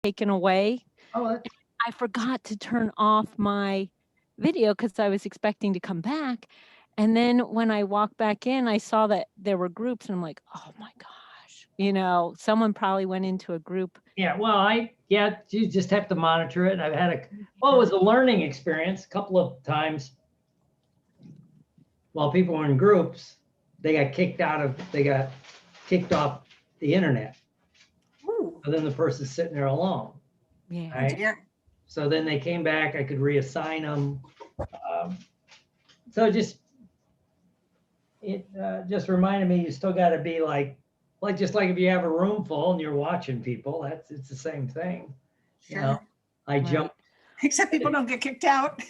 taken away. Oh, that's I forgot to turn off my video because I was expecting to come back. And then when I walked back in, I saw that there were groups, and I'm like, oh my gosh, someone probably went into a group. yeah. Well, you just have to monitor it. I've had well, it Yeah. was a learning experience a couple of times while people were in groups. They got kicked off the internet. Ooh, So then the person's sitting there alone, Yeah. oh right? dear. So then they came back. I could reassign them. So it just reminded me, you still got to be just like if you have a room full and you're watching people, it's the same thing. You know, Sure. I Right. jumped. Except people don't get kicked out.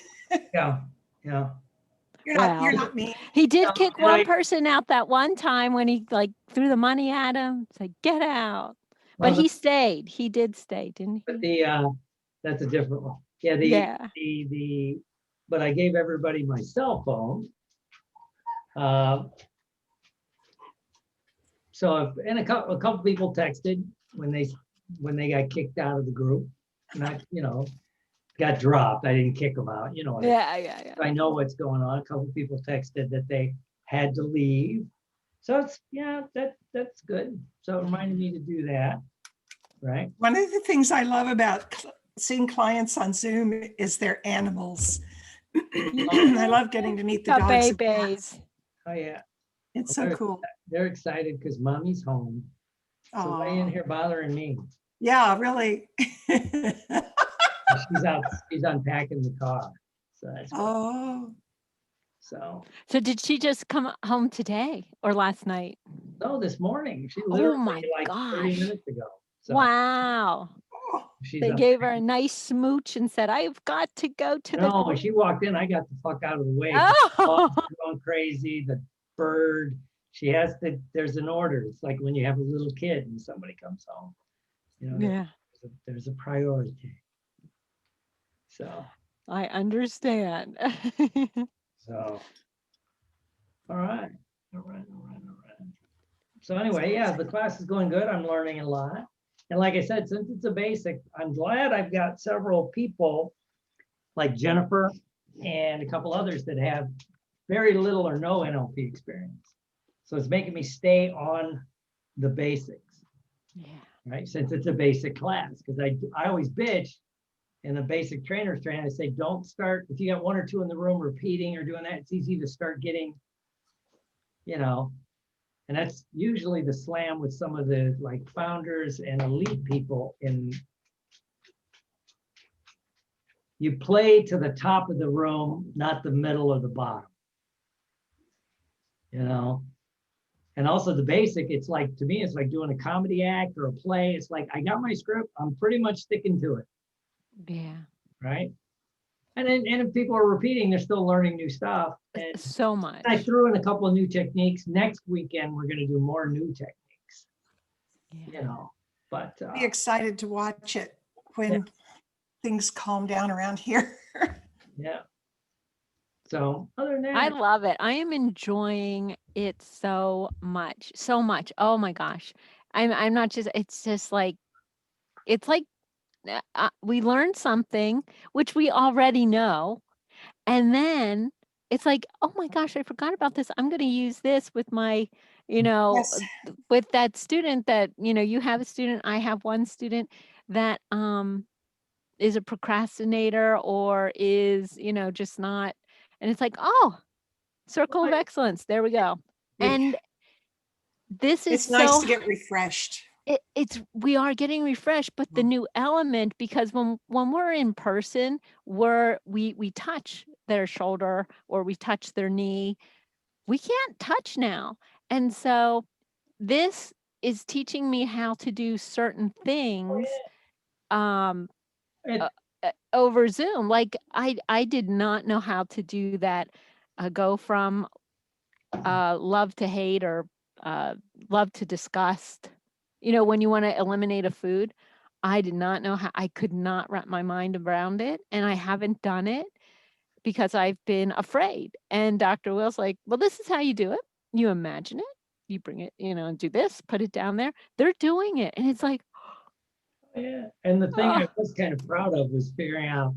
Yeah, yeah. You're Well, not mean. he did No, kick and one person out that one time when he threw the money at him. It's like, get out. But well, he stayed. He did stay, didn't but he? that's a different one. Yeah, Yeah. but I gave everybody my cell phone. So a couple people texted when they got kicked out of the group, not got dropped. I didn't kick them out. Yeah. I know what's going on. A couple people texted that they had to leave. So that's good. So it reminded me to do that, right? One of the things I love about seeing clients on Zoom is their animals. I love getting to meet the The dogs. and cats. babies. Oh yeah, It's so cool. they're excited because mommy's home. So why are you in Aw. here bothering me? Yeah, really. She's unpacking the car. So that's good. Oh, So So did she just come home today or last night? no, this morning. She Oh literally my like 30 gosh. minutes ago. So Wow. she's They up. gave her a nice smooch and said, I've got to go to the No, when she walked in, I got the fuck out of the way. Oh, Dogs are going crazy. The bird. There's an order. It's like when you have a little kid and somebody comes home. yeah, There's a priority. So I understand. all right. So anyway, yeah, the class is going good. I'm learning a lot. And like I said, since it's a basic, I'm glad I've got several people like Jennifer and a couple others that have very little or no NLP experience. So it's making me stay on the basics, Yeah. right? Since it's a basic class, because I always bitch in the basic trainer's training. I say, don't start, if you got one or two in the room repeating or doing that, it's easy to start getting, and that's usually the slam with some of the like founders and elite people you play to the top of the room, not the middle or the bottom. And also the basic, it's like, to me, it's like doing a comedy act or a play. It's like, I got my script, I'm pretty much sticking to it. Yeah. Right. And if people are repeating, they're still learning new stuff. And So much. I threw in a couple of new techniques. Next weekend, we're going to do more new techniques, Yeah. but be excited to watch it when things calm down around here. yeah. So other than that, I love it. I am enjoying it so much. So much. Oh my gosh. I'm not just, it's just like, it's like we learned something which we already know, and then it's like, oh my gosh, I forgot about this. I'm going to use this with my, Yes. with that student that, you have a student, I have one student that is a procrastinator or is, just not, and it's like, oh, circle of excellence. There we go. And this is It's nice so to get refreshed. we are getting refreshed, but the new element, because when we're in person, we touch their shoulder or we touch their knee. We can't touch now. And so this is teaching me how to do certain things um over Zoom. Like I did not know how to do that, go from love to hate or love to disgust. When you want to eliminate a food, I did not know how, I could not wrap my mind around it. And I haven't done it because I've been afraid. And Dr. Will's like, well, this is how you do it. You imagine it, you bring it, and do this, put it down there. They're doing it. And it's like, Yeah, and the thing I Oh. was kind of proud of was figuring out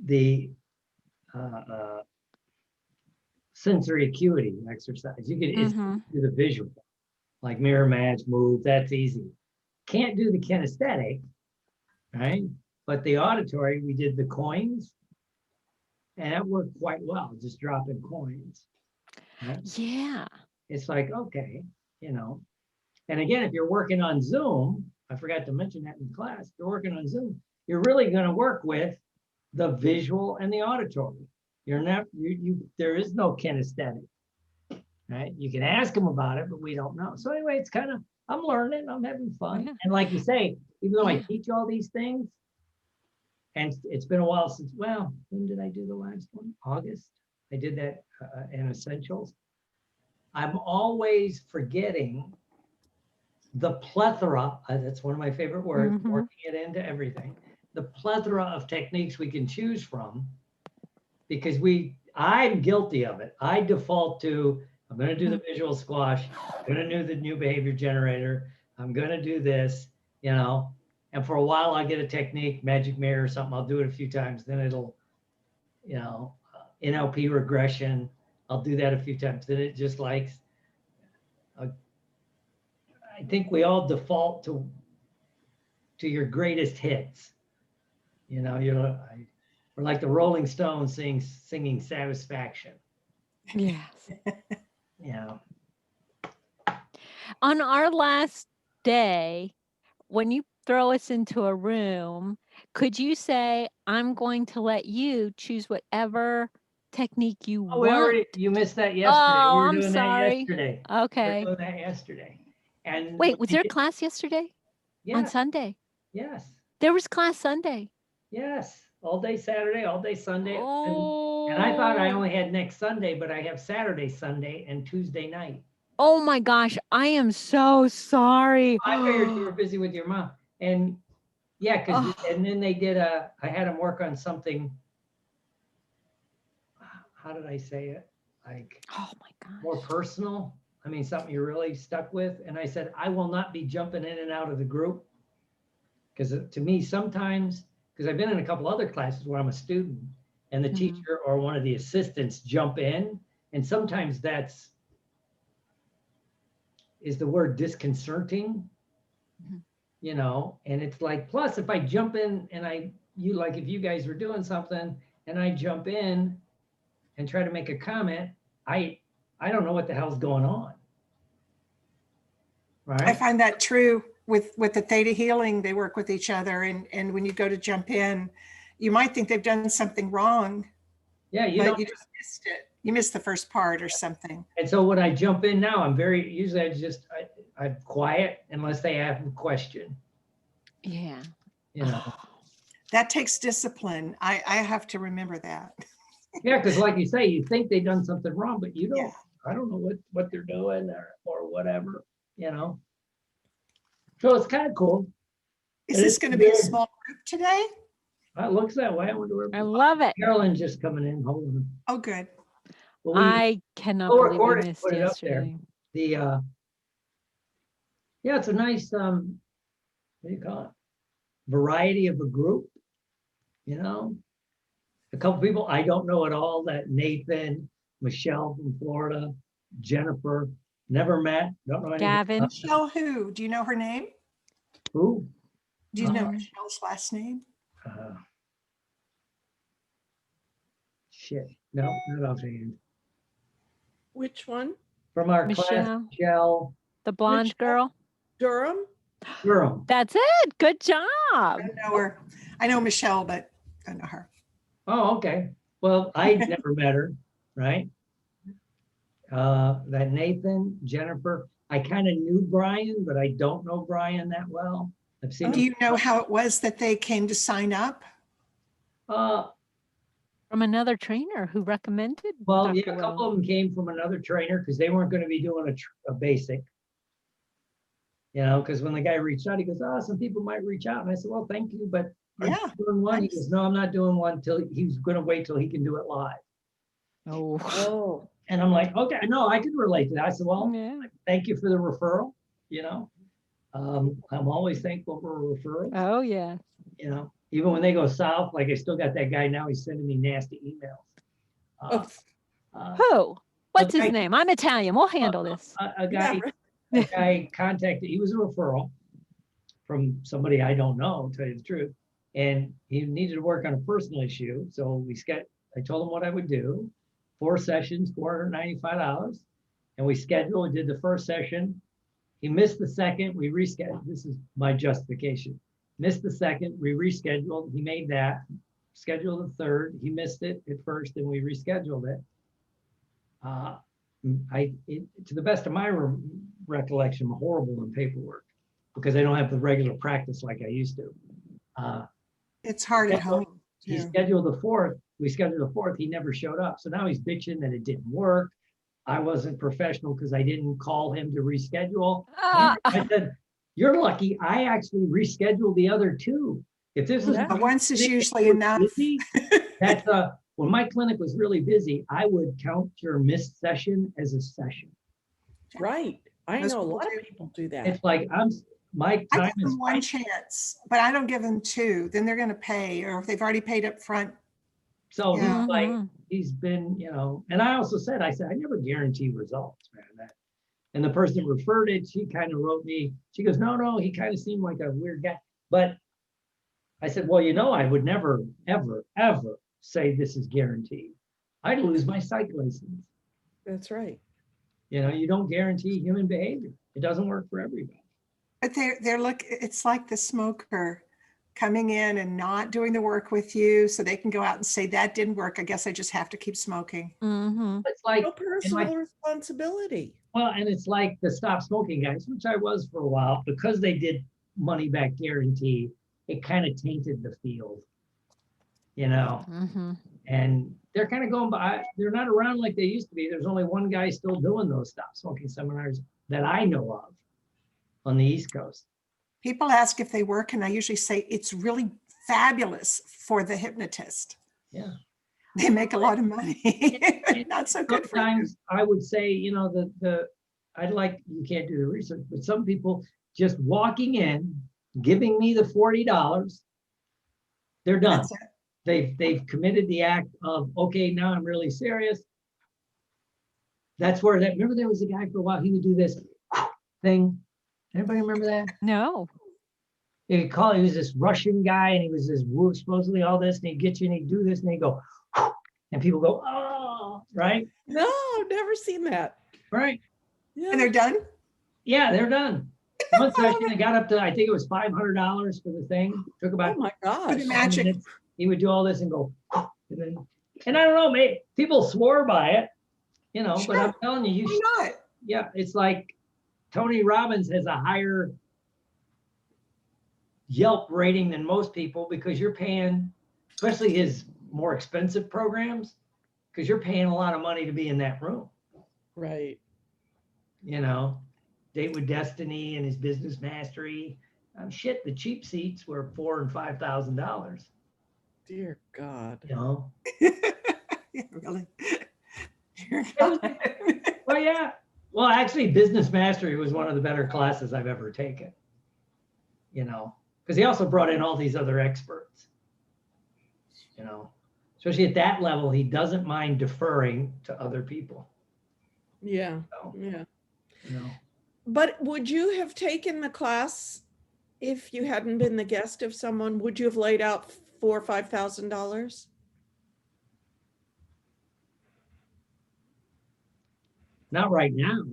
the sensory acuity exercise. You could Mhm. do the visual, like mirror match, move, that's easy. Can't do the kinesthetic, right? But the auditory, we did the coins, and that worked quite well, just dropping coins. Right? Yeah. It's like, okay, you know. And again, if you're working on Zoom, I forgot to mention that in class, if you're working on Zoom, you're really going to work with the visual and the auditory. You're not, there is no kinesthetic, right? You can ask them about it, but we don't know. So anyway, it's kind of, I'm learning, I'm having fun. Yeah. And like you say, even though I Yeah. teach all these things, and it's been a while since, well, when did I do the last one? August. I did that in Essentials. I'm always forgetting the plethora, that's one of my favorite words, Mhm. working it into everything, the plethora of techniques we can choose from, because I'm guilty of it. I default to, I'm going to do the visual squash, I'm going to do the new behavior generator, I'm going to do this, you know, and for a while I get a technique, magic mirror or something, I'll do it a few times, then it'll, you know, NLP regression, I'll do that a few times, then it just likes, I think we all default to your greatest hits. You know, we're like the Rolling Stones singing Satisfaction. Yes. You know, On our last day, when you throw us into a room, could you say, I'm going to let you choose whatever technique you oh, want? you missed that yesterday. We Oh, were I'm doing that sorry. yesterday. We were Okay. doing that yesterday. And Wait, was there class yesterday? On yeah, Sunday? yes, There was class Sunday. yes, all day Saturday, all day Sunday, and I thought I Oh. only had next Sunday, but I have Saturday, Sunday, and Tuesday night. Oh my gosh, I am so sorry. I figured you were busy with your mom, and yeah, because Oh, and then I had them work on something. How did I say it? Like oh my more gosh. personal. I mean, something you're really stuck with. And I said, I will not be jumping in and out of the group. Because to me, sometimes, because I've been in a couple other classes where I'm a student and the Mhm. teacher or one of the assistants jump in. And sometimes is the word disconcerting, Mhm. you know, and it's like, plus if I jump in and like if you guys were doing something and I jump in and try to make a comment, I don't know what the hell's going on. I Right? find that true with the Theta Healing. They work with each other, and when you go to jump in, you might think they've done something wrong, Yeah, you but don't. you just missed it. You missed the first part or something. And so when I jump in now, usually I'm quiet unless they have a question, Yeah. you know. That takes discipline. I have to remember that. Yeah, because like you say, you think they've done something wrong, but you don't. Yeah. I don't know what they're doing or whatever, you know. So it's kind of cool. Is And this it's going to be a good. small group today? It looks that way. I wonder where I love it. Carolyn's just coming in. Hold on. Oh, good. Well, I cannot we'll believe we record it, missed put it up there. yesterday. Yeah, it's a nice what do you call it? Variety of a group, you know. A couple people I don't know at all, that Nathan, Michelle from Florida, Jennifer, never met, don't know anything. Gavin. Michelle who? Do you know her name? Who? Do you know Um, Michelle's last name? Uh, shit, no, not offhand. Which one? From our class, Michelle. Michelle The blonde Michelle? girl. Durham? Durham. That's it. Good job. I don't know her. I know Michelle, but I don't know her. Oh, okay. Well, I never met her, right? That Nathan, Jennifer, I kind of knew Brian, but I don't know Brian that well. I've seen Do him. you know how it was that they came to sign up? From another trainer who recommended Well, Dr. yeah, a couple Will. of them came from another trainer because they weren't going to be doing a basic. You know, because when the guy reached out, he goes, "Oh, some people might reach out," and I said, "Well, thank you, but are you Yeah, doing one?" He nice. goes, "No, I'm not doing one till he's going to wait till he can do it live." Oh. Oh. And I'm like, "Okay, no, I can relate to that." I said, "Well, Yeah. thank you for the referral." You know, I'm always thankful for referrals, Oh, yeah. you know, even when they go south, like I still got that guy now, he's sending me nasty emails. Uh, Oh, uh, Who? What's his Okay. name? I'm Italian. We'll handle this. a yeah, guy, right. a guy contacted, he was a referral from somebody I don't know, to tell you the truth. And he needed to work on a personal issue. So I told him what I would do. 4 sessions, $495. And we scheduled, we did the first session. He missed the second, we rescheduled. This is my justification. Missed the second, we rescheduled. He made that. Scheduled the third. He missed it at first and we rescheduled it. To the best of my recollection, I'm horrible in paperwork because I don't have the regular practice like I used to. It's hard at home. He too. scheduled the 4th, we scheduled the 4th, he never showed up. So now he's bitching that it didn't work. I wasn't professional because I didn't call him to reschedule. Ah, I said, you're lucky, I actually rescheduled the other 2. If this is. Yeah. But once is busy, usually enough. That's when my clinic was really busy, I would count your missed session as a session. Right. I Most know a people lot do. of people do that. It's like my I time give is. them one chance, but I don't give them 2. Then they're going to pay, or if they've already paid up front. So he's Yeah. like, mhm. he's been, and I also said, I never guarantee results, man. And the person that referred it, she kind of wrote me, she goes, no, he kind of seemed like a weird guy. But I said, well, I would never, ever, ever say this is guaranteed. I'd lose my psych license. That's right. You don't guarantee human behavior. It doesn't work for everybody. But it's like the smoker coming in and not doing the work with you so they can go out and say that didn't work. I guess I just have to keep smoking. Mhm. It's like, No personal responsibility. well, and it's like the stop smoking guys, which I was for a while, because they did money back guarantee, it kind of tainted the field, Mhm. and they're kind of going by, they're not around like they used to be. There's only one guy still doing those stop smoking seminars that I know of on the East Coast. People ask if they work, and I usually say it's really fabulous for the hypnotist. Yeah. They make a lot of money. Not so good for you. Sometimes I would say, you can't do the research, but some people just walking in, giving me the $40, they're done. That's it. They've committed the act of, okay, now I'm really serious. That's where remember there was a guy for a while, he would do this thing. Anybody remember that? No. He was this Russian guy and he was this supposedly all this and he'd get you and he'd do this and he'd go, and people go, oh, right? No, never seen that. Right. Yeah. And they're done? Yeah, they're done. One session, they got up to, I think it was $500 for the thing. Took about Oh my For gosh. the magic. minutes. He would do all this and go, and I don't know, maybe people swore by it, but I'm telling you, Why not? it's like Tony Robbins has a higher Yelp rating than most people because you're paying, especially his more expensive programs, because you're paying a lot of money to be in that room. Right. Date with Destiny and his Business Mastery. Shit, the cheap seats were $4,000 and $5,000. Dear God. Yeah, really. Dear God. Well, yeah. Well, actually, Business Mastery was one of the better classes I've ever taken. Because he also brought in all these other experts. Especially at that level, he doesn't mind deferring to other people. Yeah. So, Yeah. you know. But would you have taken the class if you hadn't been the guest of someone? Would you have laid out $4,000 or $5,000? Not right now.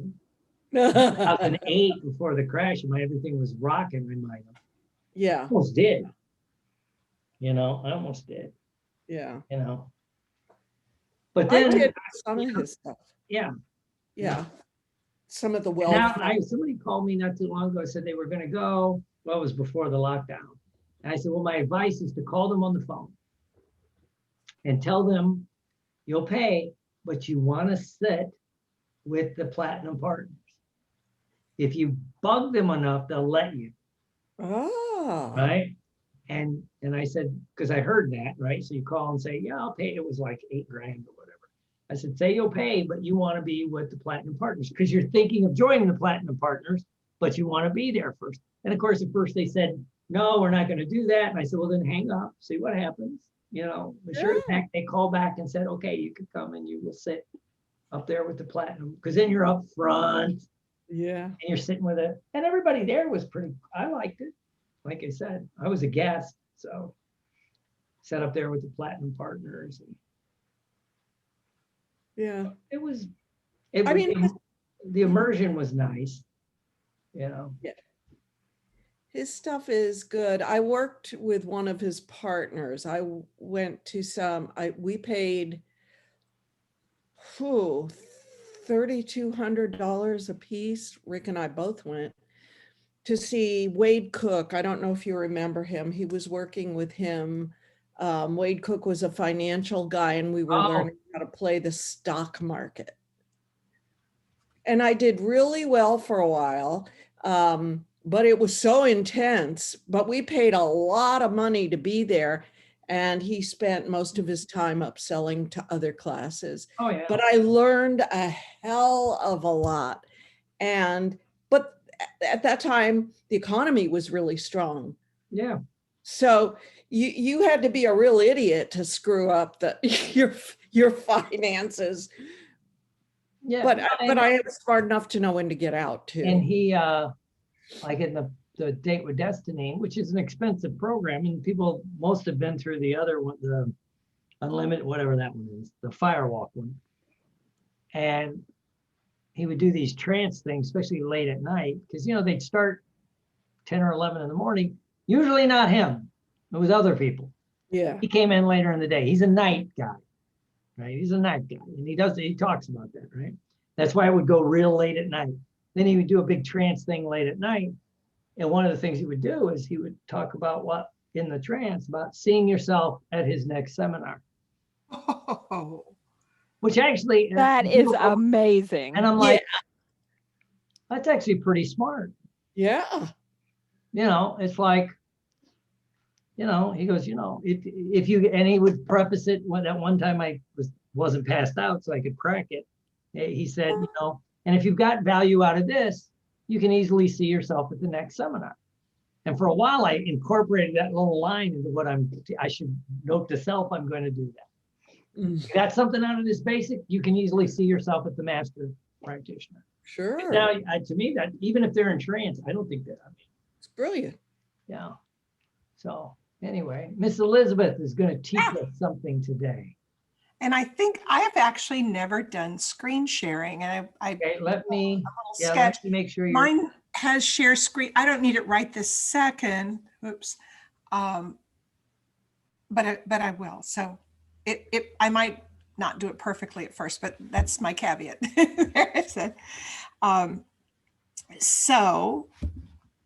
2008, before the crash, everything was rocking. I Yeah. almost did. I almost did. Yeah. But I then, did some of his stuff. yeah. Yeah. Some of the Now, somebody called me not too long ago, said they were going to go. Well, it was before the lockdown. And I said, well, my advice is to call them on the phone and tell them you'll pay, but you want to sit with the platinum partners. If you bug them enough, they'll let you. Oh. Right. And I said, because I heard that, right? So you call and say, yeah, I'll pay. It was like $8,000 or whatever. I said, say you'll pay, but you want to be with the platinum partners because you're thinking of joining the platinum partners but you want to be there first. And of course, at first they said, no, we're not going to do that. And I said, well, then hang up, see what happens. You know, sure as heck, they called back and said, okay, you can come and you will sit up there with the platinum, because then you're up front Yeah. and you're sitting with it. And everybody there was pretty, I liked it. Like I said, I was a guest, so sat up there with the platinum partners. And Yeah. it was, I mean, the immersion was nice, you know. his stuff is good. I worked with one of his partners. I went to we paid $3,200 a piece. Rick and I both went to see Wade Cook. I don't know if you remember him. He was working with him. Wade Cook was a financial guy, and we were Oh. learning how to play the stock market. And I did really well for a while, but it was so intense. But we paid a lot of money to be there, and he spent most of his time upselling to other classes. Oh, yeah. But I learned a hell of a lot. But at that time, the economy was really strong. Yeah. So you had to be a real idiot to screw up your finances. Yeah. But I am smart enough to know when to get out too. And he, like in the Date with Destiny, which is an expensive program, and people, most have been through the other one, the Unlimited, whatever that one is, the Firewalk one. And he would do these trance things, especially late at night, because, you know, they'd start 10 or 11 in the morning, usually not him, it was other people. Yeah. He came in later in the day. He's a night guy, right? He's a night guy, and he talks about that, right? That's why it would go real late at night. Then he would do a big trance thing late at night. And one of the things he would do is he would talk about what in the trance, about seeing yourself at his next seminar, Oh, which actually, That is amazing. and I'm like, that's actually pretty smart. Yeah. You know, it's like, you know, he goes, you know, if you, and he would preface it when that one time I wasn't passed out so I could crack it. He said, you know, and if you've got value out of this, you can easily see yourself at the next seminar. And for a while, I incorporated that little line into what I should note to self, I'm going to do that. Mm, You got something out of this basic, you can easily see yourself at the master practitioner. sure. Now, to me, that even if they're in trance, I don't think that, I mean, It's brilliant. yeah. So anyway, Miss Elizabeth is going to teach us something today. and I think I have actually never done screen sharing, and I Okay, let me sketch. let me make sure you're. Mine has share screen. I don't need it right this second. Oops. But I will. So I might not do it perfectly at first, but that's my caveat. There it is. So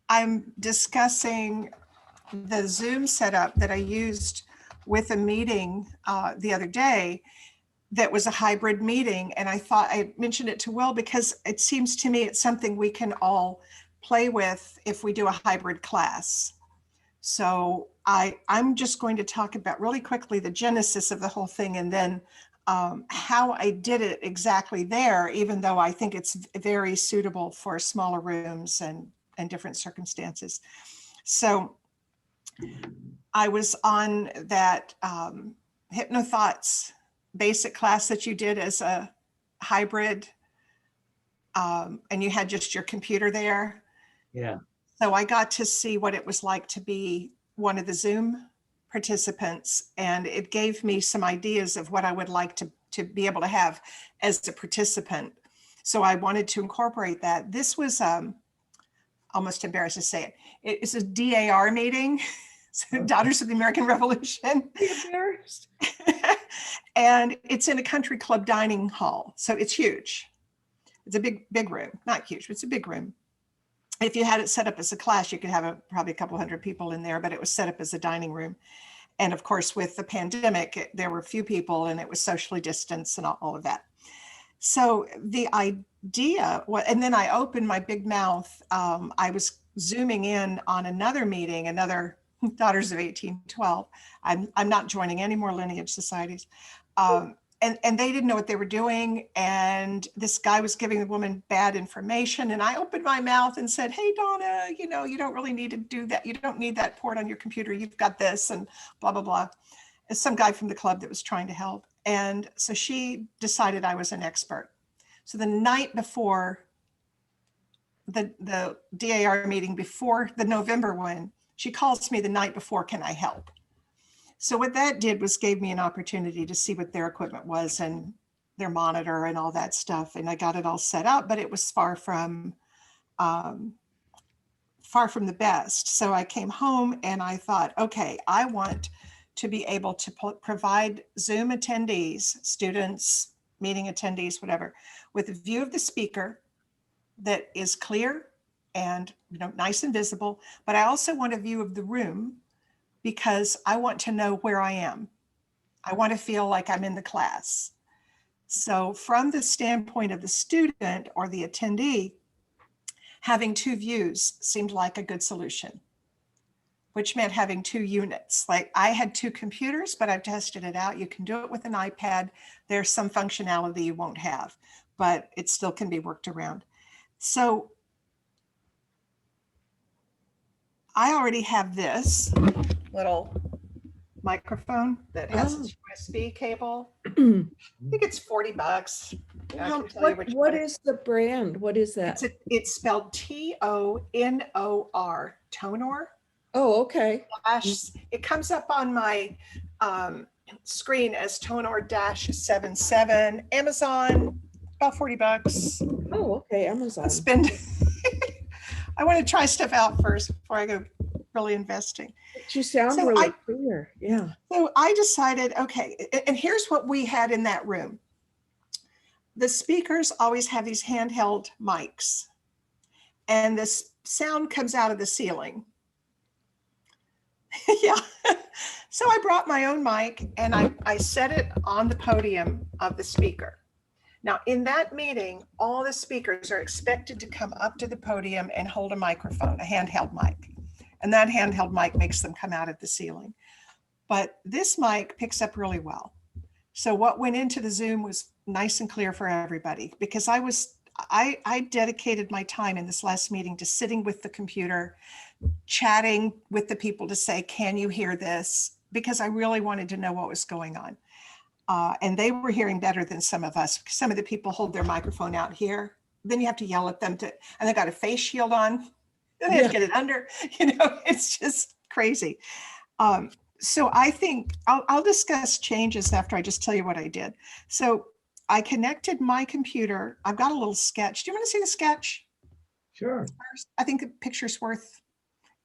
I'm discussing the Zoom setup that I used with a meeting the other day that was a hybrid meeting. And I thought I mentioned it to Will because it seems to me it's something we can all play with if we do a hybrid class. So I'm just going to talk about really quickly the genesis of the whole thing, and then how I did it exactly there, even though I think it's very suitable for smaller rooms and different circumstances. So I was on that HypnoThoughts basic class that you did as a hybrid, and you had just your computer there. Yeah. So I got to see what it was like to be one of the Zoom participants, and it gave me some ideas of what I would like to be able to have as a participant. So I wanted to incorporate that. This was almost embarrassed to say it. It's a DAR meeting, so Daughters of the American Revolution. Embarrassed. And it's in a country club dining hall. So it's huge. It's a big room, not huge, but it's a big room. If you had it set up as a class, you could have probably a couple hundred people in there, but it was set up as a dining room. And of course, with the pandemic, there were few people and it was socially distanced and all of that. So the idea, and then I opened my big mouth. I was zooming in on another meeting, another Daughters of 1812. I'm not joining any more lineage societies. and they didn't know what they were doing. And this guy was giving the woman bad information. And I opened my mouth and said, hey, Donna, you know, you don't really need to do that. You don't need that port on your computer. You've got this and blah, blah, blah. It's some guy from the club that was trying to help. And so she decided I was an expert. So the night before the DAR meeting, before the November one, she calls me the night before, can I help? So what that did was gave me an opportunity to see what their equipment was and their monitor and all that stuff. And I got it all set up, but it was far from the best. So I came home and I thought, okay, I want to be able to provide Zoom attendees, students, meeting attendees, whatever, with a view of the speaker that is clear and, you know, nice and visible. But I also want a view of the room, because I want to know where I am. I want to feel like I'm in the class. So from the standpoint of the student or the attendee, having two views seemed like a good solution, which meant having two units. Like I had two computers, but I've tested it out. You can do it with an iPad. There's some functionality you won't have, but it still can be worked around. So I already have this little microphone that has its USB cable. I think it's $40. I can tell you which What one. is the brand? What is that? It's spelled Tonor, Tonor. Oh, okay. It comes up on my screen as Tonor-77. Amazon, about $40. Oh, okay. Amazon. Spend. I want to try stuff out first before I go really investing. But you sound So really clear. Yeah. So I decided, okay, and here's what we had in that room. The speakers always have these handheld mics, and this sound comes out of the ceiling. Yeah. So I brought my own mic and I set it on the podium of the speaker. Now, in that meeting, all the speakers are expected to come up to the podium and hold a microphone, a handheld mic. And that handheld mic makes them come out at the ceiling. But this mic picks up really well. So what went into the Zoom was nice and clear for everybody, because I dedicated my time in this last meeting to sitting with the computer, chatting with the people to say, can you hear this? Because I really wanted to know what was going on. And they were hearing better than some of us. Some of the people hold their microphone out here. Then you have to yell at them and they got a face shield on. Then they have to get it under. You know, it's just crazy. So I think I'll discuss changes after I just tell you what I did. So I connected my computer. I've got a little sketch. Do you want to see the sketch? Sure. I think the picture's worth,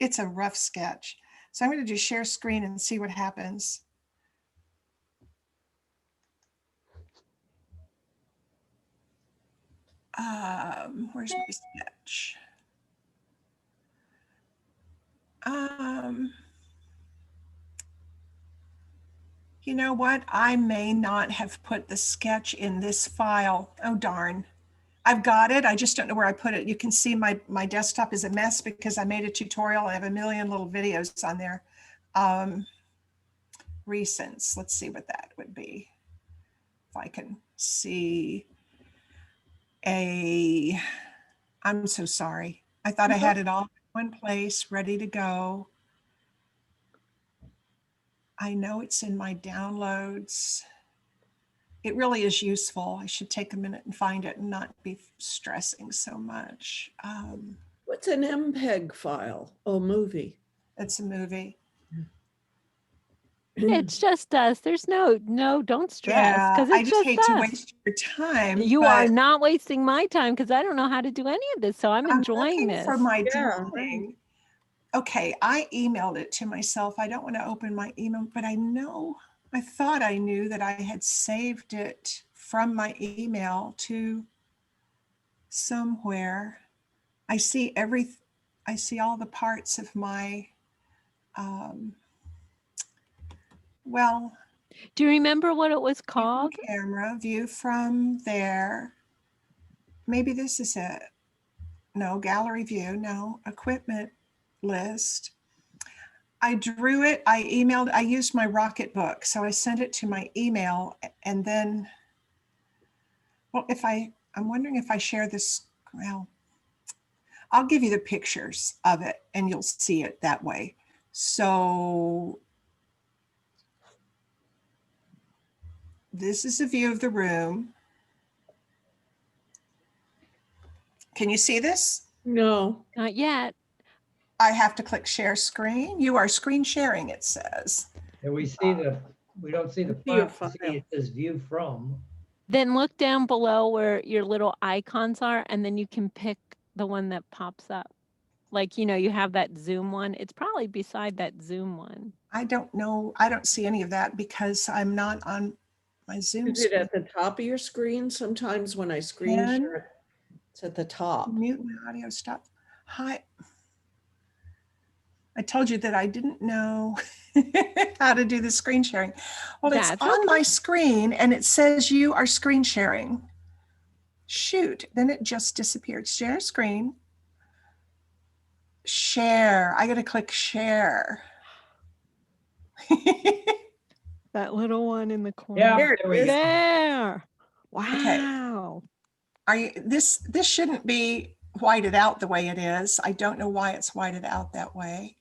it's a rough sketch. So I'm going to do share screen and see what happens. Where's my sketch? You know what? I may not have put the sketch in this file. Oh, darn. I've got it. I just don't know where I put it. You can see my desktop is a mess because I made a tutorial. I have a million little videos on there. Recents. Let's see what that would be. If I can see I'm so sorry. I thought I had it all in one place, ready to go. I know it's in my downloads. It really is useful. I should take a minute and find it and not be stressing so much. What's an MPEG file? Oh, movie. It's a movie. It's just us. There's no, don't stress. Yeah, Because I it's just just hate to us. waste your time. You are but not wasting my time because I don't know how to do any of this. So I'm enjoying looking this. for my Yeah, drawing. Okay, I emailed it to myself. I don't want to open my email, but I thought I knew that I had saved it from my email to somewhere. I see all the parts of my, well, Do you remember what it was called? camera view from there. Maybe this is it. No, gallery view, no, equipment list. I drew it, I emailed, I used my Rocket Book. So I sent it to my email and then, well, I'm wondering if I share this, well, I'll give you the pictures of it and you'll see it that way. So this is a view of the room. Can you see this? No. Not yet. I have to click share screen. You are screen sharing, it says. And we see we don't see the See your front, we see file. it says view from. Then look down below where your little icons are, and then you can pick the one that pops up. Like, you have that Zoom one. It's probably beside that Zoom one. I don't know. I don't see any of that because I'm not on my Zoom Is it screen. at the top of your screen? Sometimes when I screen Ken? share, it's at the top. Mute my audio, stop. Hi. I told you that I didn't know how to do the screen sharing. Well, it's That's on my screen and it says you are screen sharing. Shoot, then it just disappeared. Share screen. Share. I got to click share. That little one in the corner. Yeah, There it there we is. go. There. Wow. Are you this shouldn't be whited out the way it is. I don't know why it's whited out that way.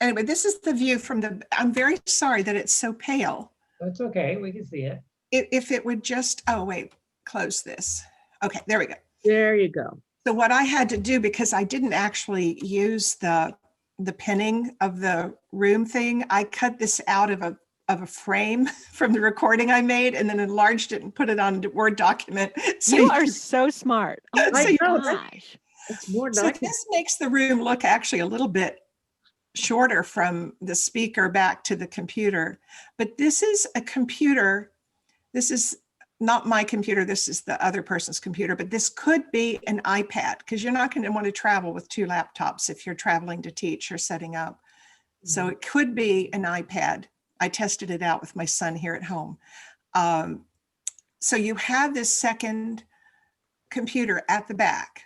Anyway, this is the view from I'm very sorry that it's so pale. That's okay, we can see it. If it would just, oh wait, close this. Okay, there we go. There you go. So what I had to do, because I didn't actually use the pinning of the room thing, I cut this out of a frame from the recording I made and then enlarged it and put it on a Word document. So You are so smart. Oh So my you know, gosh. It's more So nice. this makes the room look actually a little bit shorter from the speaker back to the computer. But this is a computer. This is not my computer. This is the other person's computer, but this could be an iPad because you're not going to want to travel with two laptops if you're traveling to teach or setting up. So it could be an iPad. I tested it out with my son here at home. So you have this second computer at the back,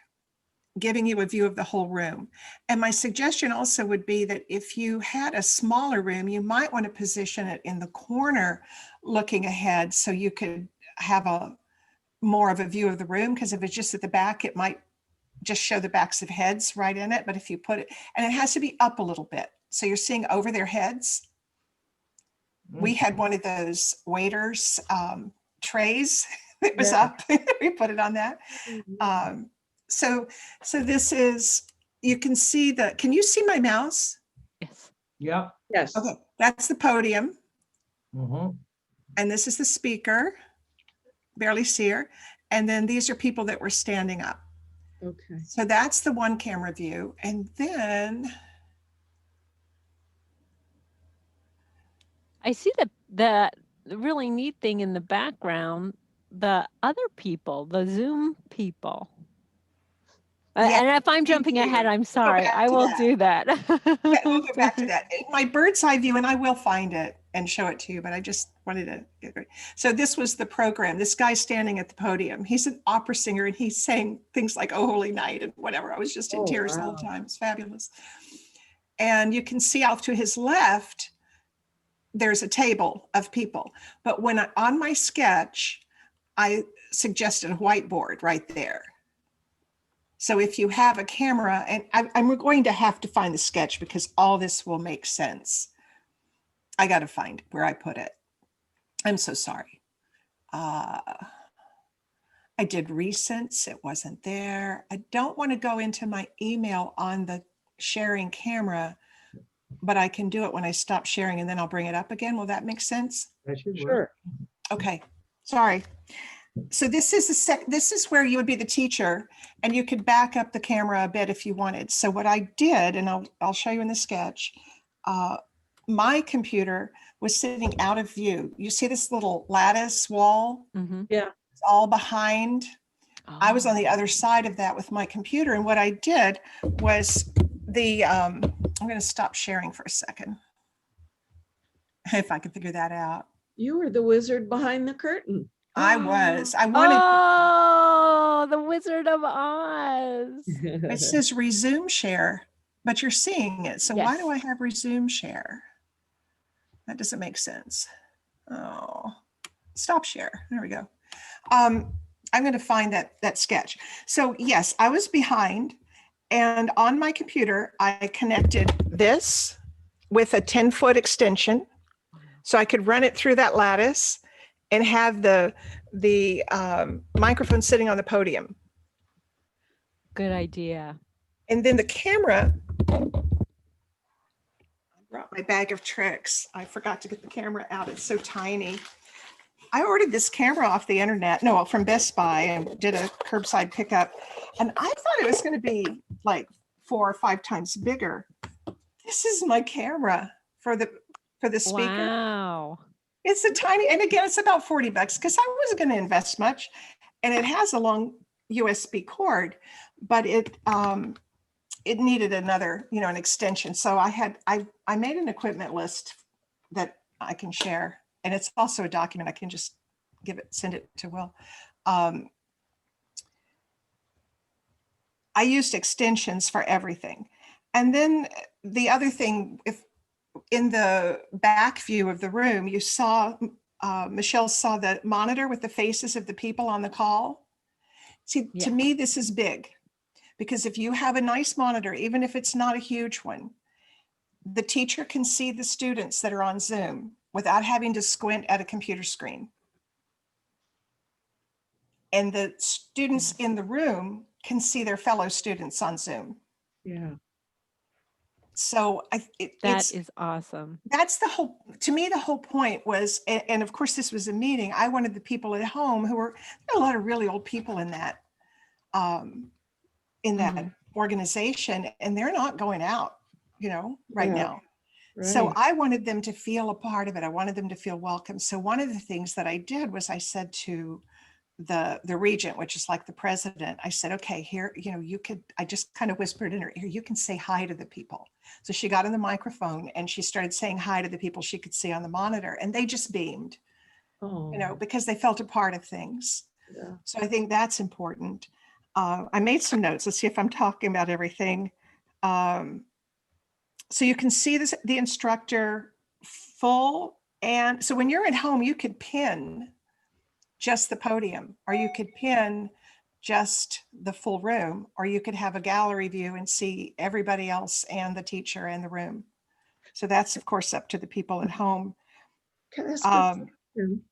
giving you a view of the whole room. And my suggestion also would be that if you had a smaller room, you might want to position it in the corner looking ahead so you could have more of a view of the room, because if it's just at the back, it might just show the backs of heads right in it. But if you put it, and it has to be up a little bit, so you're seeing over their heads. We had one of those waiters trays that was Yeah. up. We put it on that. So this is, you can see can you see my mouse? Yes. Yeah. Yes. Okay, that's the podium. Mhm. And this is the speaker, barely see her. And then these are people that were standing up. Okay. So that's the one camera view. And then, I see the really neat thing in the background, the other people, the Zoom people. Yeah, And if I'm jumping ahead, I'm sorry. back I to will that. do that. we'll go back to that. My bird's eye view, and I will find it and show it to you, but I just wanted to get it. So this was the program. This guy's standing at the podium. He's an opera singer and he's saying things like, "Oh, Holy Night," and whatever. I was just in Oh, tears the wow. whole time. It's fabulous. And you can see off to his left, there's a table of people. But on my sketch, I suggested a whiteboard right there. So if you have a camera, and I'm going to have to find the sketch because all this will make sense. I got to find where I put it. I'm so sorry. I did recents. It wasn't there. I don't want to go into my email on the sharing camera, but I can do it when I stop sharing and then I'll bring it up again. Will that make sense? That should work. Sure. Okay, sorry. So this is this is where you would be the teacher, and you could back up the camera a bit if you wanted. So what I did, and I'll show you in the sketch, my computer was sitting out of view. You see this little lattice wall? Mhm. Yeah. It's all behind. I was on the Oh. other side of that with my computer, and what I did was I'm going to stop sharing for a second, if I can figure that out. You were the wizard behind the curtain. I wanted. Oh, the Wizard of Oz. It says resume share, but you're seeing it. So why do Yes. I have resume share? That doesn't make sense. Oh, stop share. There we go. I'm going to find that sketch. So yes, I was behind, and on my computer, I connected this with a 10-foot extension, so I could run it through that lattice and have the microphone sitting on the podium. Good idea. And then the camera, I brought my bag of tricks. I forgot to get the camera out. It's so tiny. I ordered this camera off the internet, no, from Best Buy, and did a curbside pickup. And I thought it was going to be like 4 or 5 times bigger. This is my camera for the speaker. Wow. It's a tiny, and again, it's about $40 because I wasn't going to invest much. And it has a long USB cord, but it needed another, an extension. So I made an equipment list that I can share, and it's also a document. I can just send it to Will. I used extensions for everything. And then the other thing, if in the back view of the room, you saw, Michelle saw the monitor with the faces of the people on the call. See, Yeah. to me, this is big, because if you have a nice monitor, even if it's not a huge one, the teacher can see the students that are on Zoom without having to squint at a computer screen. And the students in the room can see their fellow students on Zoom. Yeah. So That is awesome. that's the whole, to me, the whole point was, and of course this was a meeting, I wanted the people at home there are a lot of really old people in that Mhm. organization, and they're not going out, right Yeah. now. So Right. I wanted them to feel a part of it. I wanted them to feel welcome. So one of the things that I did was I said to the regent, which is like the president, I said, okay, here, I just kind of whispered in her ear, you can say hi to the people. So she got on the microphone and she started saying hi to the people she could see on the monitor, and they just beamed, Oh, because they felt a part of things. yeah. So I think that's important. I made some notes. Let's see if I'm talking about everything. So you can see the instructor full. And so when you're at home, you could pin just the podium, or you could pin just the full room, or you could have a gallery view and see everybody else and the teacher and the room. So that's of course up to the people at home. Can I ask a question?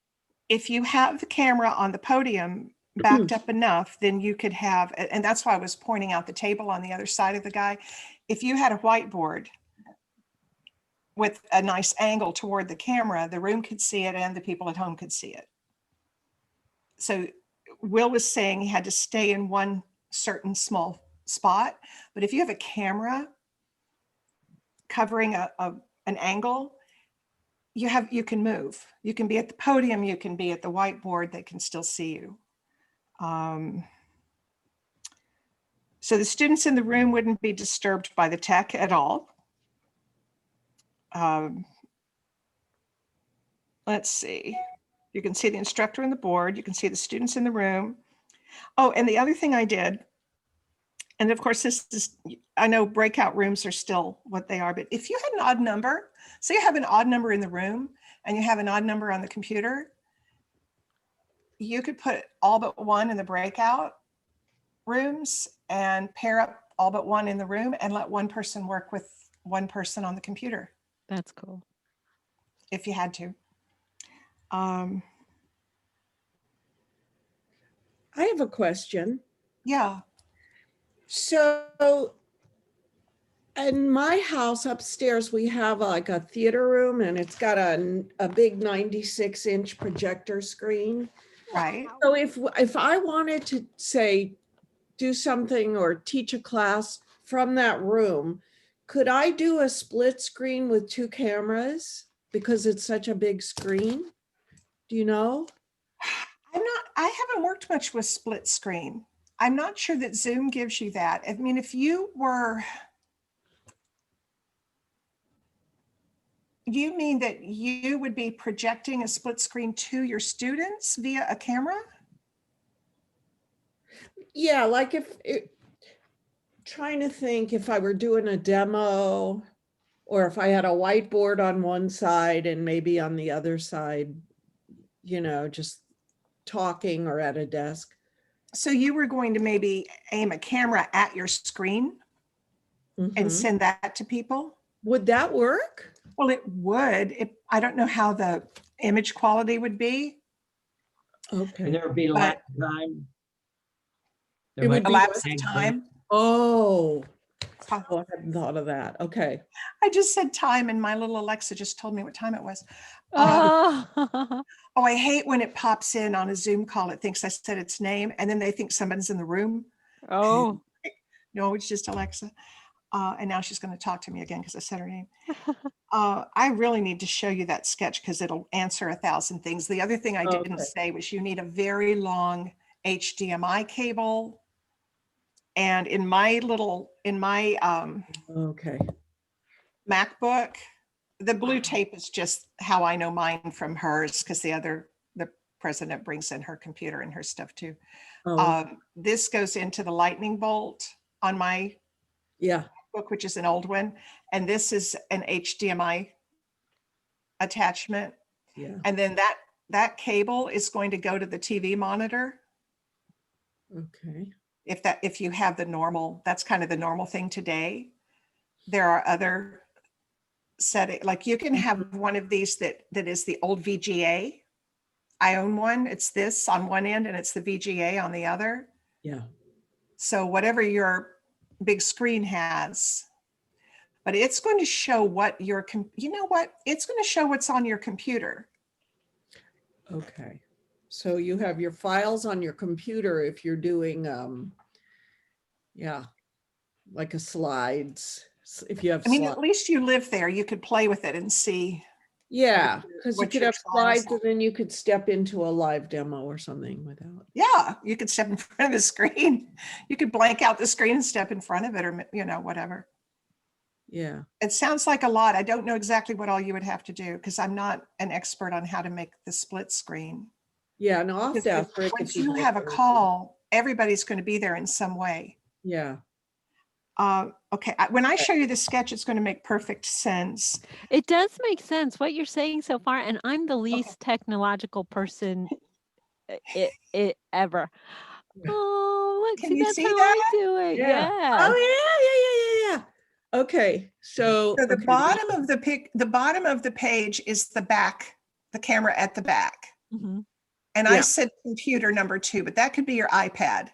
If you have the camera on the podium backed up enough, then you could have, and that's why I was pointing out the table on the other side of the guy. If you had a whiteboard with a nice angle toward the camera, the room could see it and the people at home could see it. So Will was saying he had to stay in one certain small spot, but if you have a camera covering an angle, you can move. You can be at the podium, you can be at the whiteboard, they can still see you. So the students in the room wouldn't be disturbed by the tech at all. Let's see. You can see the instructor on the board. You can see the students in the room. Oh, and the other thing I did, and of course this is, I know breakout rooms are still what they are, but if you had an odd number, say you have an odd number in the room and you have an odd number on the computer, you could put all but one in the breakout rooms and pair up all but one in the room and let one person work with one person on the computer That's cool. if you had to. I have a question. Yeah. So in my house upstairs, we have like a theater room, and it's got a big 96-inch projector screen. Right. So if I wanted to say, do something or teach a class from that room, could I do a split screen with 2 cameras because it's such a big screen? Do you know? I haven't worked much with split screen. I'm not sure that Zoom gives you that. I mean, if you mean that you would be projecting a split screen to your students via a camera? Yeah, like trying to think if I were doing a demo or if I had a whiteboard on one side and maybe on the other side, just talking or at a desk. So you were going to maybe aim a camera at your screen and Mhm. send that to people? Would that work? Well, it would. I don't know how the image quality would be. And Okay. there would be But- lag time. There It might would A be lapse lag of time. time. Oh, I hadn't thought of that. Okay. I just said time and my little Alexa just told me what time it was. Oh, Oh, I hate when it pops in on a Zoom call. It thinks I said its name and then they think someone's in the room. oh. No, it's just Alexa. And now she's going to talk to me again because I said her name. I really need to show you that sketch because it'll answer 1,000 things. The other thing I didn't Okay. say was you need a very long HDMI cable. And in my Okay. MacBook, the blue tape is just how I know mine from hers because the president brings in her computer and her stuff too. Oh, This goes into the lightning bolt on my yeah. book, which is an old one. And this is an HDMI attachment. Yeah. And then that cable is going to go to the TV monitor. Okay. If you have the normal, that's kind of the normal thing today. There are other setting, like you can have one of these that is the old VGA. I own one. It's this on one end and it's the VGA on the other. Yeah. So whatever your big screen has, but it's going to show what it's going to show what's on your computer. Okay. So you have your files on your computer if you're doing, like a slides, if you have I mean, slides. at least you live there. You could play with it and see. Yeah, because you what could your have trials slides and then you could step into a live demo or something without. Yeah, you could step in front of the screen. You could blank out the screen and step in front of it or, whatever. Yeah. It sounds like a lot. I don't know exactly what all you would have to do because I'm not an expert on how to make the split screen. Yeah, no, I'll have to ask Because Rick if once he you knows have a anything. call, everybody's going to be there in some way. Yeah. Okay, when I show you the sketch, it's going to make perfect sense. It does make sense what you're saying so far, and I'm the least technological person ever. Yeah. Oh, look, Can see, you that's see how that? I do it. Yeah. Yeah. Oh, yeah. Okay, so. So the okay, bottom of the bottom of the page is the back, the camera at the back. Mhm. And I Yeah. said computer number 2, but that could be your iPad.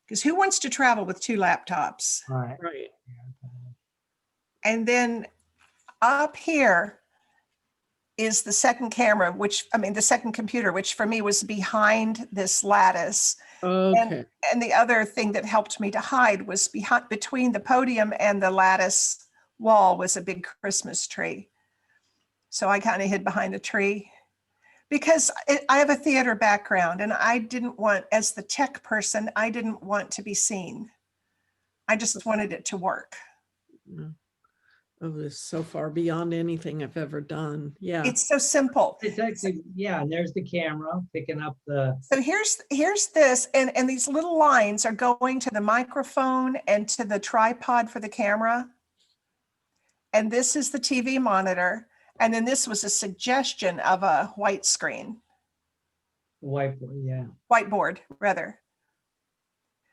Because who wants to travel with 2 laptops? Right. Right. And then up here is the second camera, the second computer, which for me was behind this lattice. Okay. And the other thing that helped me to hide was between the podium and the lattice wall was a big Christmas tree. So I kind of hid behind the tree because I have a theater background and I didn't want, as the tech person, I didn't want to be seen. I just wanted it to work. Yeah. Oh, this is so far beyond anything I've ever done. Yeah. It's so simple. It's actually, yeah, and there's the camera picking up the, So here's this, and these little lines are going to the microphone and to the tripod for the camera. And this is the TV monitor. And then this was a suggestion of a white screen, whiteboard, yeah. whiteboard rather.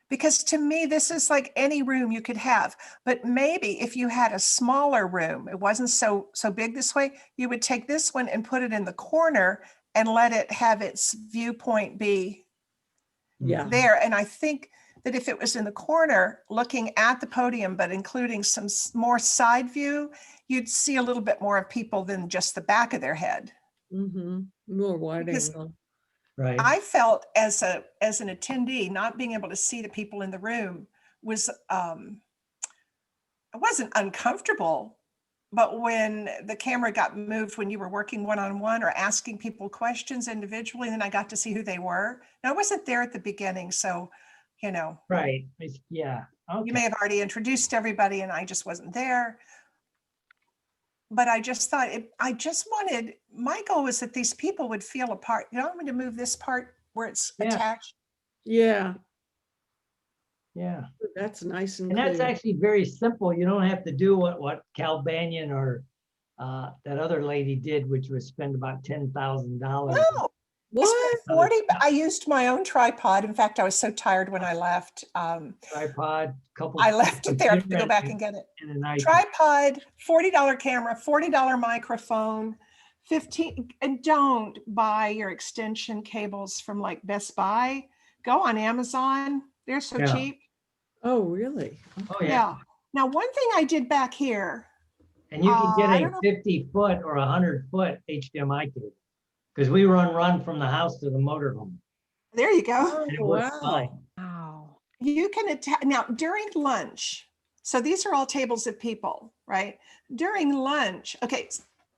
Because to me, this is like any room you could have. But maybe if you had a smaller room, it wasn't so big this way, you would take this one and put it in the corner and let it have its viewpoint be Yeah. there. And I think that if it was in the corner looking at the podium, but including some more side view, you'd see a little bit more of people than just the back of their head. Mm-hmm. More wide Because- angle. Right. I felt as an attendee, not being able to see the people in the room was, it wasn't uncomfortable, but when the camera got moved, when you were working one-on-one or asking people questions individually, then I got to see who they were. Now I wasn't there at the beginning, so, Right. Yeah. Okay. you may have already introduced everybody and I just wasn't there. But I just thought, my goal was that these people would feel a part. I'm going to move this part where it's Yeah. attached. Yeah. Yeah. That's nice and And that's clear. actually very simple. You don't have to do what Cal Banyan or that other lady did, which was spend about $10,000. No, I spent What? 40, but I used my own tripod. In fact, I was so tired when I left. Tripod, couple. I left it there. I have to computer go back and- and get it. and an iPad. Tripod, $40 camera, $40 microphone, 15, and don't buy your extension cables from like Best Buy. Go on Amazon. They're so Yeah. cheap. Oh, really? Oh, yeah. Yeah. Now, one thing I did back here, And you can get I a don't know. 50-foot or 100-foot HDMI cable. Because we run from the house to the motorhome. there you go. Oh, And it works wow. fine. Wow. You can attach now during lunch. So these are all tables of people, right? During lunch, okay,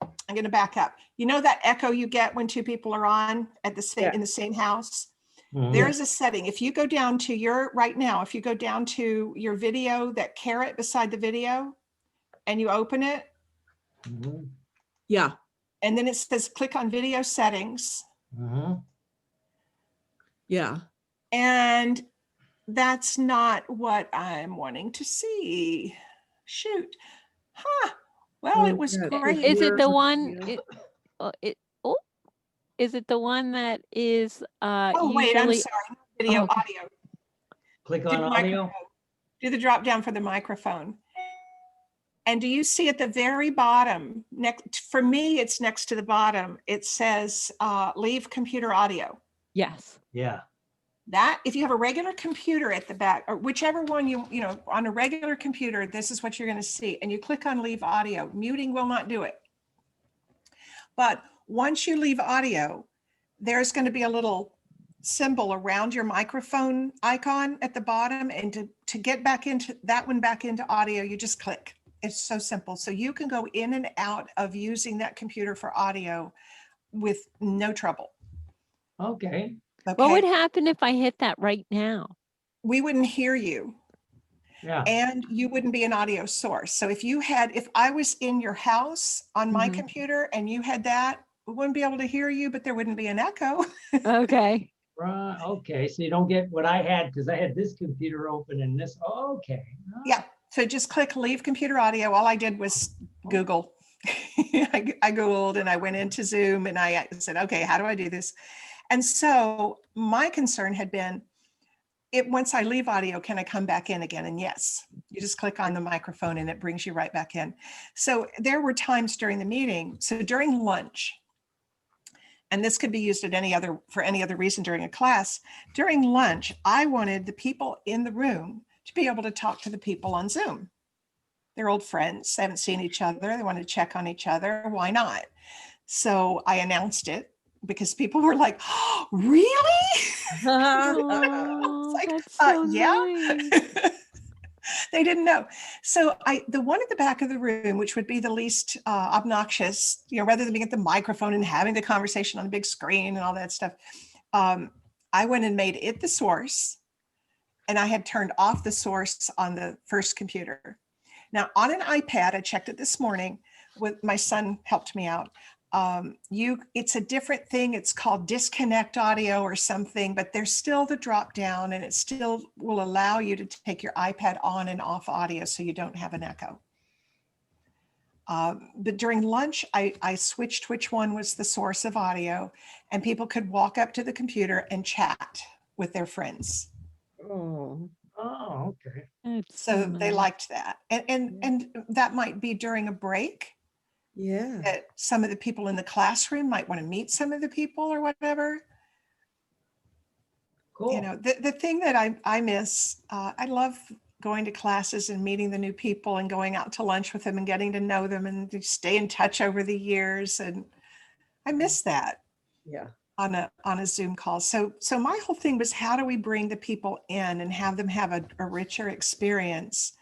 I'm going to back up. You know that echo you get when two people are on at the same Yeah. in the same house? Mhm. There's a setting. If you go down to your right now, if you go down to your video, that caret beside the video, and you open it, Mhm. Yeah. and then it says click on video settings, Mhm. Yeah. and that's not what I'm wanting to see. Shoot. Huh. Well, it was Okay. great. Is it the Weird. one? Yeah. Oh, is it the one that is Oh, wait, I'm usually? sorry. Video, okay. audio. Click Do on the audio. microphone. Do the drop down for the microphone. And do you see at the very bottom, next, for me, it's next to the bottom, it says leave computer audio. Yes. Yeah. That, if you have a regular computer at the back, or whichever one you know, on a regular computer, this is what you're going to see. And you click on leave audio, muting will not do it. But once you leave audio, there's going to be a little symbol around your microphone icon at the bottom. And to get back into that one, back into audio, you just click. It's so simple. So you can go in and out of using that computer for audio with no trouble. Okay. What Okay. would happen if I hit that right now? We wouldn't hear you. Yeah. And you wouldn't be an audio source. So if I was in your house on my Mhm. computer and you had that, we wouldn't be able to hear you, but there wouldn't be an echo. Okay. Right. Okay. So you don't get what I had because I had this computer open and this. Okay. Yeah. So just click leave computer audio. All I did was Google. I Googled and I went into Zoom and I said, okay, how do I do this? And so my concern had been, once I leave audio, can I come back in again? And yes, you just click on the microphone and it brings you right back in. So there were times during the meeting, so during lunch, and this could be used for any other reason during a class, during lunch, I wanted the people in the room to be able to talk to the people on Zoom. They're old friends, they haven't seen each other, they want to check on each other, why not? So I announced it because people were like, oh, really? Oh, like, that's so yeah. nice. They didn't know. So the one at the back of the room, which would be the least obnoxious, rather than being at the microphone and having the conversation on the big screen and all that stuff, I went and made it the source, and I had turned off the source on the first computer. Now on an iPad, I checked it this morning. With my son helped me out. It's a different thing. It's called disconnect audio or something, but there's still the drop down and it still will allow you to take your iPad on and off audio so you don't have an echo. But during lunch, I switched which one was the source of audio, and people could walk up to the computer and chat with their friends. Oh, Oh, okay. It's So they nice. liked that. And that might be during a break. yeah. That some of the people in the classroom might want to meet some of the people or whatever. Cool. The thing that I miss, I love going to classes and meeting the new people and going out to lunch with them and getting to know them and to stay in touch over the years. And I miss that Yeah. on a Zoom call. So my whole thing was, how do we bring the people in and have them have a richer experience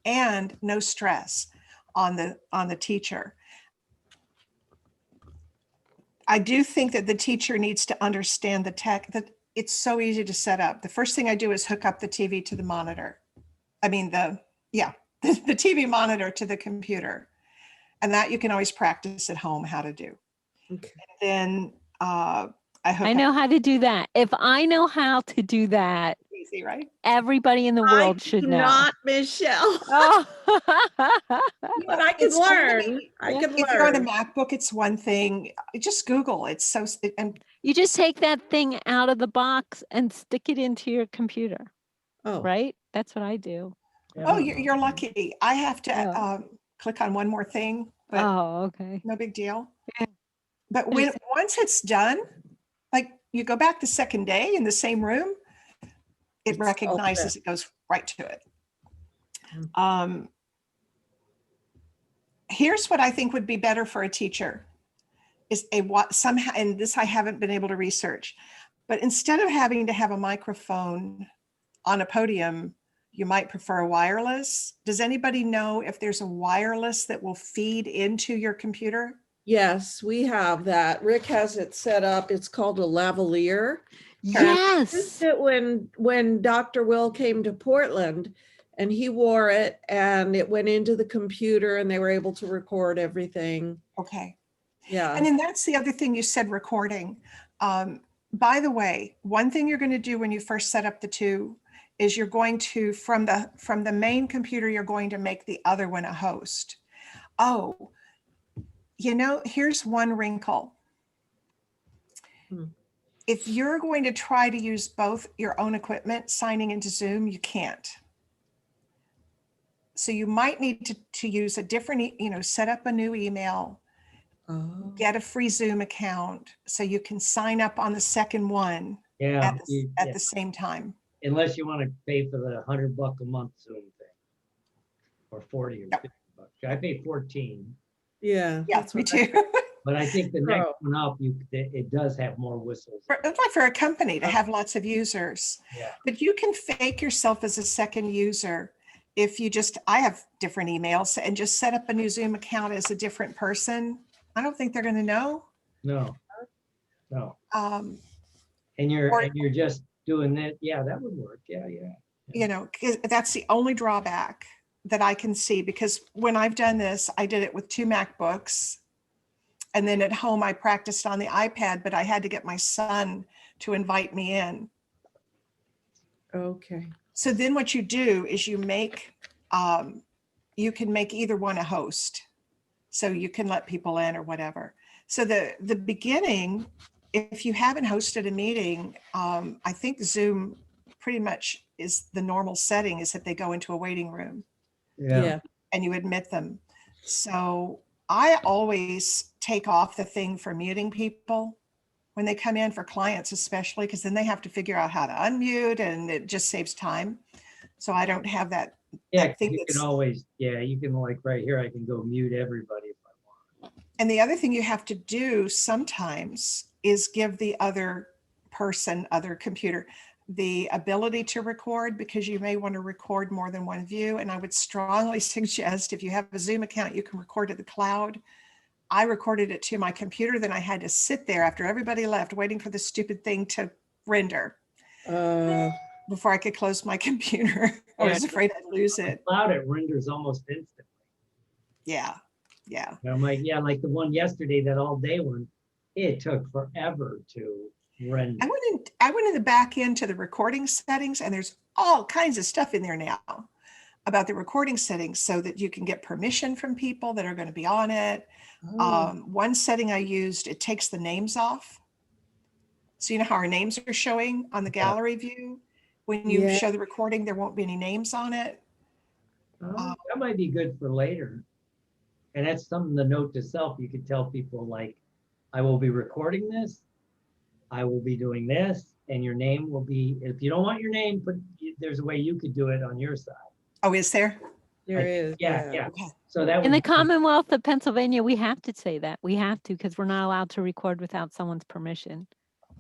and no stress on the teacher? I do think that the teacher needs to understand the tech, that it's so easy to set up. The first thing I do is hook up the TV to the monitor. I mean, the TV monitor to the computer. And that you can always practice at home how to do. Okay. Then I hook I up. know how to do that. If I know how to do that, crazy, right? Everybody in the world should know. Not Michelle, Oh. but I can It's going to learn. be- I Yeah. can If you're on a learn. MacBook, it's one thing. Just Google. It's so, and You just take that thing out of the box and stick it into your computer, Oh, right? That's what I do. Yeah. oh, you're lucky. I have to Oh. click on one more thing, but Oh, okay. no big deal. Yeah. But when once it's done, like you go back the second day in the same room, it It's all recognizes, it goes right to it. Mm. Here's what I think would be better for a teacher is somehow, and this I haven't been able to research, but instead of having to have a microphone on a podium, you might prefer a wireless. Does anybody know if there's a wireless that will feed into your computer? yes, we have that. Rick has it set up. It's called a lavalier. Used Yes. it when Dr. Will came to Portland, and he wore it, and it went into the computer, and they were able to record everything. Okay. Yeah. And then that's the other thing you said, recording. By the way, one thing you're going to do when you first set up the two is you're going to, from the main computer, you're going to make the other one a host. Oh, here's one wrinkle. Hmm. If you're going to try to use both your own equipment signing into Zoom, you can't. So you might need to use a different, set up a new email, Oh. get a free Zoom account so you can sign up on the second one Yeah. at the same time. Unless you want to pay for the $100 a month Zoom thing. Or 40 or Yep. 50 bucks. I pay 14, Yeah. Yeah, that's me what I- too. but I think the next Pro. one up, it does have more whistles. It's like for a company to have lots of users. Yeah. But you can fake yourself as a second user if you I have different emails and just set up a new Zoom account as a different person. I don't think they're going to know. No. Um, And Or- you're just doing that. Yeah, that would work. Yeah. 'Cause that's the only drawback that I can see, because when I've done this, I did it with 2 MacBooks. And then at home, I practiced on the iPad, but I had to get my son to invite me in. Okay. So then what you do is you can make either one a host. So you can let people in or whatever. So the beginning, if you haven't hosted a meeting, I think Zoom pretty much is the normal setting is that they go into a waiting room Yeah. and you admit them. So I always take off the thing for muting people when they come in, for clients especially, because then they have to figure out how to unmute and it just saves time. So I don't have that. Yeah, think you it's- can always, you can, like right here, I can go mute everybody if I want. And the other thing you have to do sometimes is give the other computer, the ability to record, because you may want to record more than one view. And I would strongly suggest if you have a Zoom account, you can record to the cloud. I recorded it to my computer, then I had to sit there after everybody left waiting for the stupid thing to render before I could close my computer. I was afraid I'd lose it. Cloud, it renders almost instantly. Yeah. And I'm like, like the one yesterday, that all day one, it took forever to render. I went in the back end to the recording settings, and there's all kinds of stuff in there now about the recording settings so that you can get permission from people that are going to be on it. One setting I used, it takes the names off. So you know how our names are showing on the gallery view? When you Yeah. show the recording, there won't be any names on it. Oh, that might be good for later. And that's something to note to self. You could tell people like, I will be recording this. I will be doing this, and your name will be, if you don't want your name, there's a way you could do it on your side. Oh, is there? There is. Yeah. Okay. So that In the would, Commonwealth of Pennsylvania, we have to say that. We have to, because we're not allowed to record without someone's permission.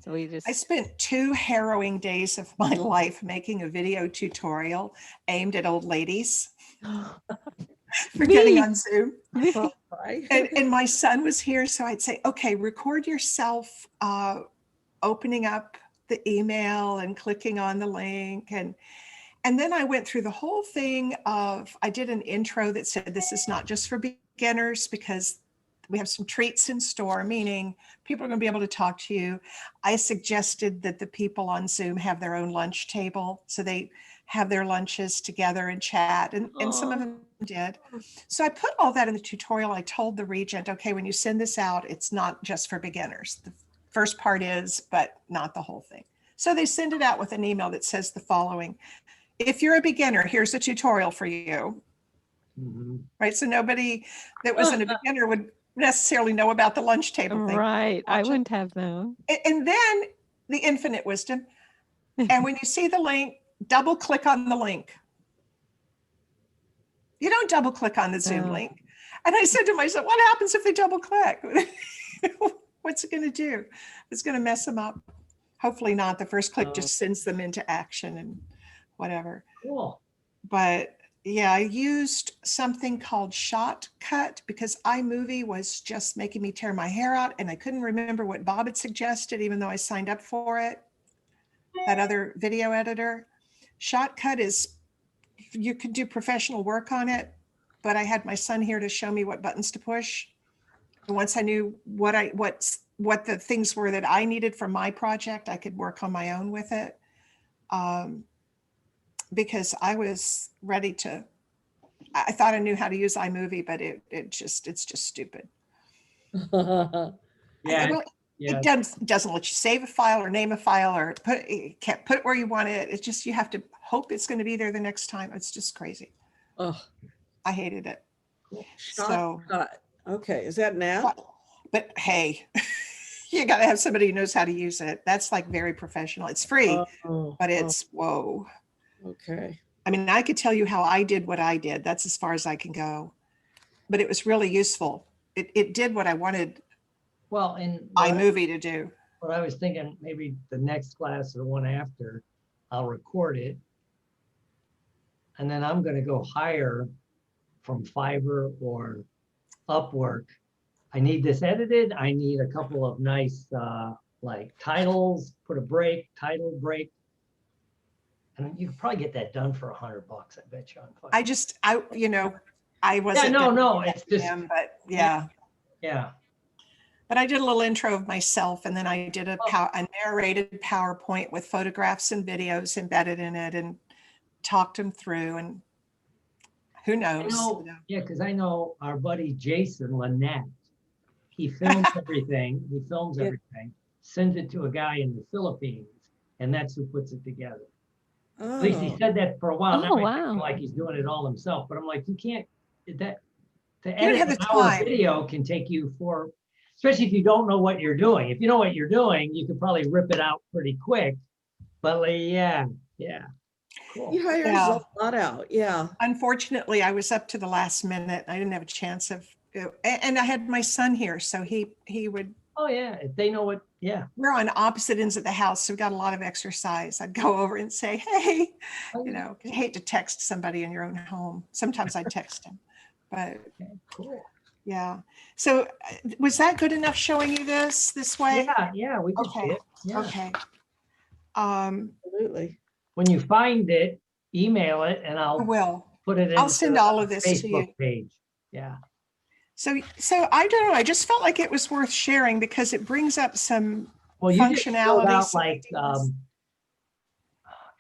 So we just. I spent 2 harrowing days of my life making a video tutorial aimed at old ladies for getting Me. on Zoom. Right. And my son was here, so I'd say, okay, record yourself opening up the email and clicking on the link. And then I went through the whole thing I did an intro that said, this is not just for beginners, because we have some treats in store, meaning people are going to be able to talk to you. I suggested that the people on Zoom have their own lunch table, so they have their lunches together and chat, and some of Aw. them did. So I put all that in the tutorial. I told the regent, okay, when you send this out, it's not just for beginners. The first part is, but not the whole thing. So they send it out with an email that says the following: if you're a beginner, here's a tutorial for you. Mhm. Right? So nobody that wasn't a beginner would necessarily know about the lunch table thing. Right. I Watch it. wouldn't have known. And then the infinite wisdom. And when you see the link, double click on the link. You don't double click on the Zoom Oh. link. And I said to myself, what happens if they double click? What's it going to do? It's going to mess them up. Hopefully not. The first click Oh. just sends them into action and whatever. Cool. But yeah, I used something called Shotcut because iMovie was just making me tear my hair out, and I couldn't remember what Bob had suggested, even though I signed up for it. That other video editor. Shotcut is, you could do professional work on it, but I had my son here to show me what buttons to push. And once I knew what the things were that I needed for my project, I could work on my own with it. Because I was ready to, I thought I knew how to use iMovie, but it's just stupid. Yeah. Yeah. It doesn't let you save a file or name a file or you can't put it where you want it. It's just, you have to hope it's going to be there the next time. It's just crazy. Oh, I hated it. So, Shotcut. Okay, is that an app? but hey, you got to have somebody who knows how to use it. That's like very professional. It's free, Oh, but it's, whoa. okay. I mean, I could tell you how I did what I did. That's as far as I can go. But it was really useful. It did what I wanted Well, and iMovie to do. what I was thinking, maybe the next class or the one after, I'll record it. And then I'm gonna go hire from Fiverr or Upwork. I need this edited. I need a couple of nice, like titles, put a break, title break. And you could probably get that done for $100, I bet you on Fiverr. I wasn't. no, gonna no, do that it's for just- him, but yeah. Yeah. But I did a little intro of myself, and then I did a narrated PowerPoint with photographs and videos embedded in it, and talked them through. And who I knows? know, yeah, because I know our buddy Jason Lynette. He films everything. He films Yeah. everything, sends it to a guy in the Philippines, and that's who puts it together. Oh, At least he said that for a while. Now Oh, he's acting wow. like he's doing it all himself, but I'm like, you can't, that, to don't edit have an the hour time. video can take you especially if you don't know what you're doing. If you know what you're doing, you could probably rip it out pretty quick. But like, yeah. Cool. he hires Yeah. a lot out. Yeah. Unfortunately, I was up to the last minute. I didn't have a chance of, and I had my son here, so he would. Oh, yeah, if they know what, yeah. We're on opposite ends of the house, so we got a lot of exercise. I'd go over and say, hey, I hate to text somebody in your own home. Sometimes I'd text him, but Okay, cool. yeah. So was that good enough showing you this way? Yeah, we can see Okay. it. Yeah. Okay. Absolutely. When you find it, email it and I I'll will. put it in. I'll send all of this to you. Facebook page. Yeah. So I don't know. I just felt like it was worth sharing because it brings up some Well, you just filled functionality. out some like ideas.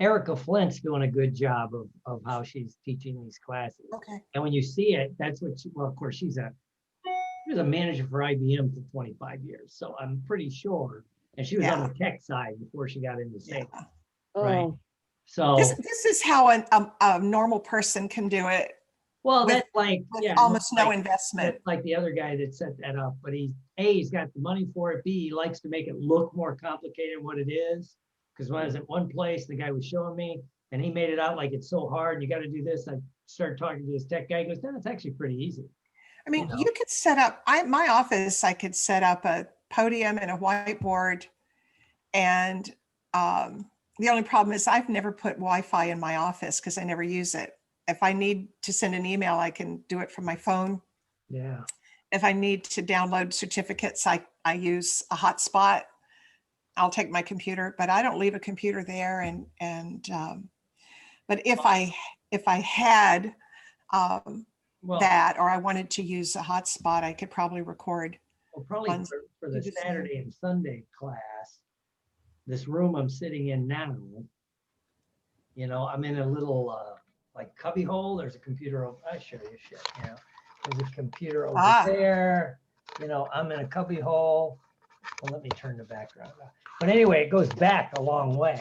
Erica Flint's doing a good job of how she's teaching these classes. Okay. And when you see it, that's what well, of course, she was a manager for IBM for 25 years. So I'm pretty sure. And she was on Yeah. the tech side before she got into sales. Yeah. Right. Oh, So, This is how a normal person can do it well, with- that's like, with yeah, almost no like- investment. that's like the other guy that set that up, but he's got the money for it. B, he likes to make it look more complicated than what it is. Because when I was at one place, the guy was showing me and he made it out like it's so hard. You got to do this. I started talking to this tech guy. He goes, no, it's actually pretty easy. I mean, know. you could set up, my office, I could set up a podium and a whiteboard. And the only problem is I've never put Wi-Fi in my office because I never use it. If I need to send an email, I can do it from my phone. Yeah. If I need to download certificates, I use a hotspot. I'll take my computer, but I don't leave a computer there. But if I had Well, that, or I wanted to use a hotspot, I could probably record. well, probably on- for the do the same. Saturday and Sunday class, this room I'm sitting in now, you know, I'm in a little, like cubby hole. There's a computer. I show you shit, you know, there's a computer over Ah. there. You know, I'm in a cubby hole. Well, let me turn the background off. But anyway, it goes back a long way.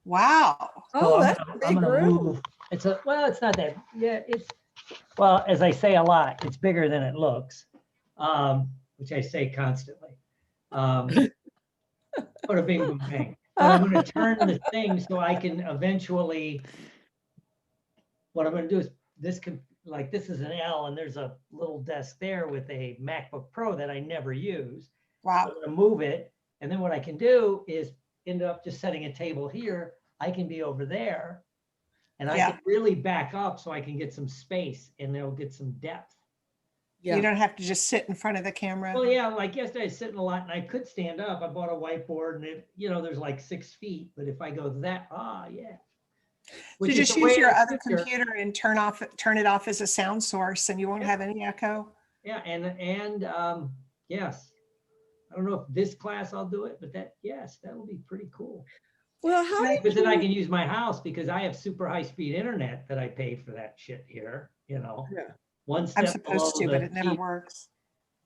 Wow. So Oh, that's a I'm big gonna room. move. Well, it's not that, yeah, well, as I say a lot, it's bigger than it looks, which I say constantly. Bada bing, boom, bang. But I'm gonna turn the thing so I can eventually, what I'm gonna do is this is an L and there's a little desk there with a MacBook Pro that I never use. Wow. I'm gonna move it. And then what I can do is end up just setting a table here. I can be over there. And I Yeah. can really back up so I can get some space and they'll get some depth. You Yeah. don't have to just sit in front of the camera. Well, yeah, like yesterday I was sitting a lot and I could stand up. I bought a whiteboard and it, you know, there's like 6 feet, but if I go yeah. So Which is just the use way your in the other future. computer and turn it off as a sound source and you won't Yeah. have any echo. Yeah, and yes. I don't know if this class I'll do it, but yes, that will be pretty cool. Well, how did But then I you, can use my house because I have super high speed internet that I paid for that shit here, you know. Yeah. One I'm step below supposed to, but the it never T- works.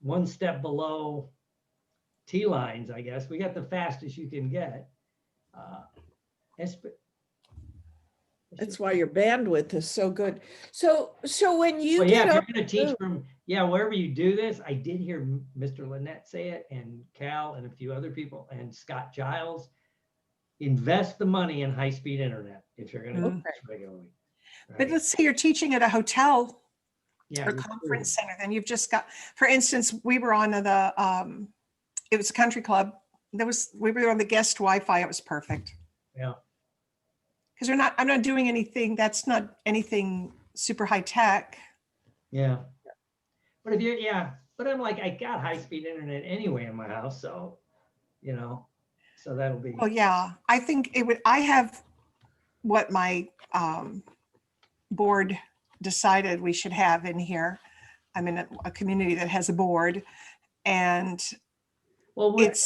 one step below T lines, I guess. We got the fastest you can get. that's why your bandwidth is so good. So when you Well, yeah, get if up, you're gonna teach from, wherever you do this, I did hear Mr. Lynette say it and Cal and a few other people and Scott Giles. Invest the money in high-speed internet if you're gonna teach regularly. But right? let's say you're teaching at a hotel Yeah, or you're conference screwed. center, then you've just got, for instance, we were on it was a country club. We were on the guest Wi-Fi. It was perfect. Yeah. Because I'm not doing anything, that's not anything super high tech. Yeah. But but I'm like, I got high-speed internet anyway in my house, so, you know, so that'll be, Well, yeah, I think I have what my board decided we should have in here. I'm in a community that has a board and well, it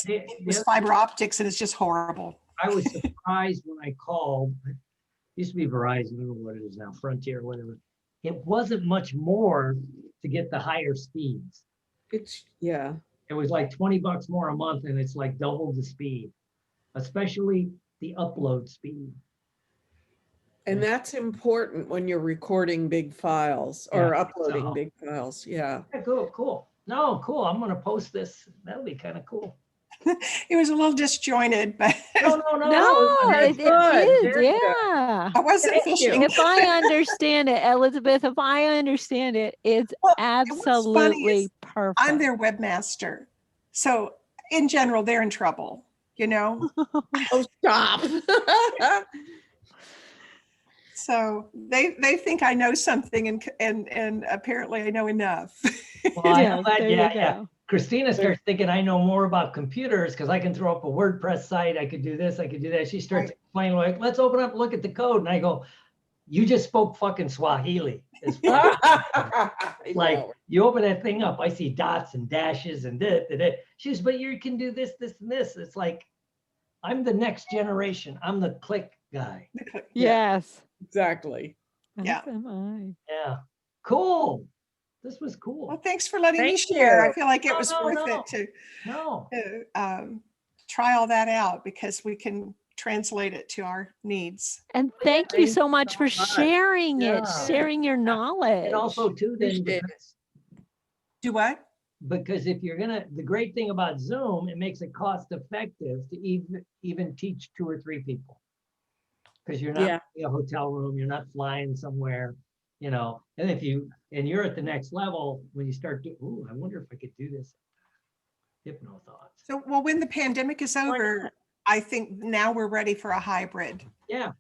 was fiber optics and it's just horrible. I was surprised when I called, it used to be Verizon, I don't know what it is now, Frontier, whatever. It wasn't much more to get the higher speeds. yeah. It was like $20 more a month and it's like double the speed, especially the upload speed. And that's important when you're recording big files or Yeah, uploading so- big files. Yeah. Yeah, cool. No, cool. I'm gonna post this. That'll be kind of cool. It was a little disjointed, but No. No, it's it good. is, Very good. yeah. I wasn't Thank you. fishing. If I understand it, Elizabeth, if I understand it, it's Well, and what's funny absolutely is perfect. I'm their webmaster. So in general, they're in trouble, you know? Oh, stop. So they think I know something and apparently I know enough. Well, I know Yeah, that, there you yeah. go. Christina starts thinking I know more about computers because I can throw up a WordPress site. I could do this, I could do that. She starts Right. explaining, like, let's open up, look at the code. And I go, you just spoke fucking Swahili. It's fucking- like, you open that thing up, I see dots and dashes and that. She says, but you can do this, this, and this. It's like, I'm the next generation. I'm the click guy. Yes. Exactly. Yeah. As am I. Yeah. Cool. This was cool. Well, thanks for letting me Thank share. I you. feel like it No, was no, worth no. it to No. try all that out because we can translate it to our needs. And Well, yeah, thank you thank so you much so for much. sharing it, Yeah. sharing your knowledge. And also too, then, Appreciate it. Do what? because if you're the great thing about Zoom, it makes it cost effective to even teach 2 or 3 people. Because you're not Yeah. in a hotel room, you're not flying somewhere, you know, and you're at the next level when you start to, I wonder if I could do this. Hypno thoughts. So, well, when the pandemic is over, not? I think now we're ready for a hybrid. Yeah.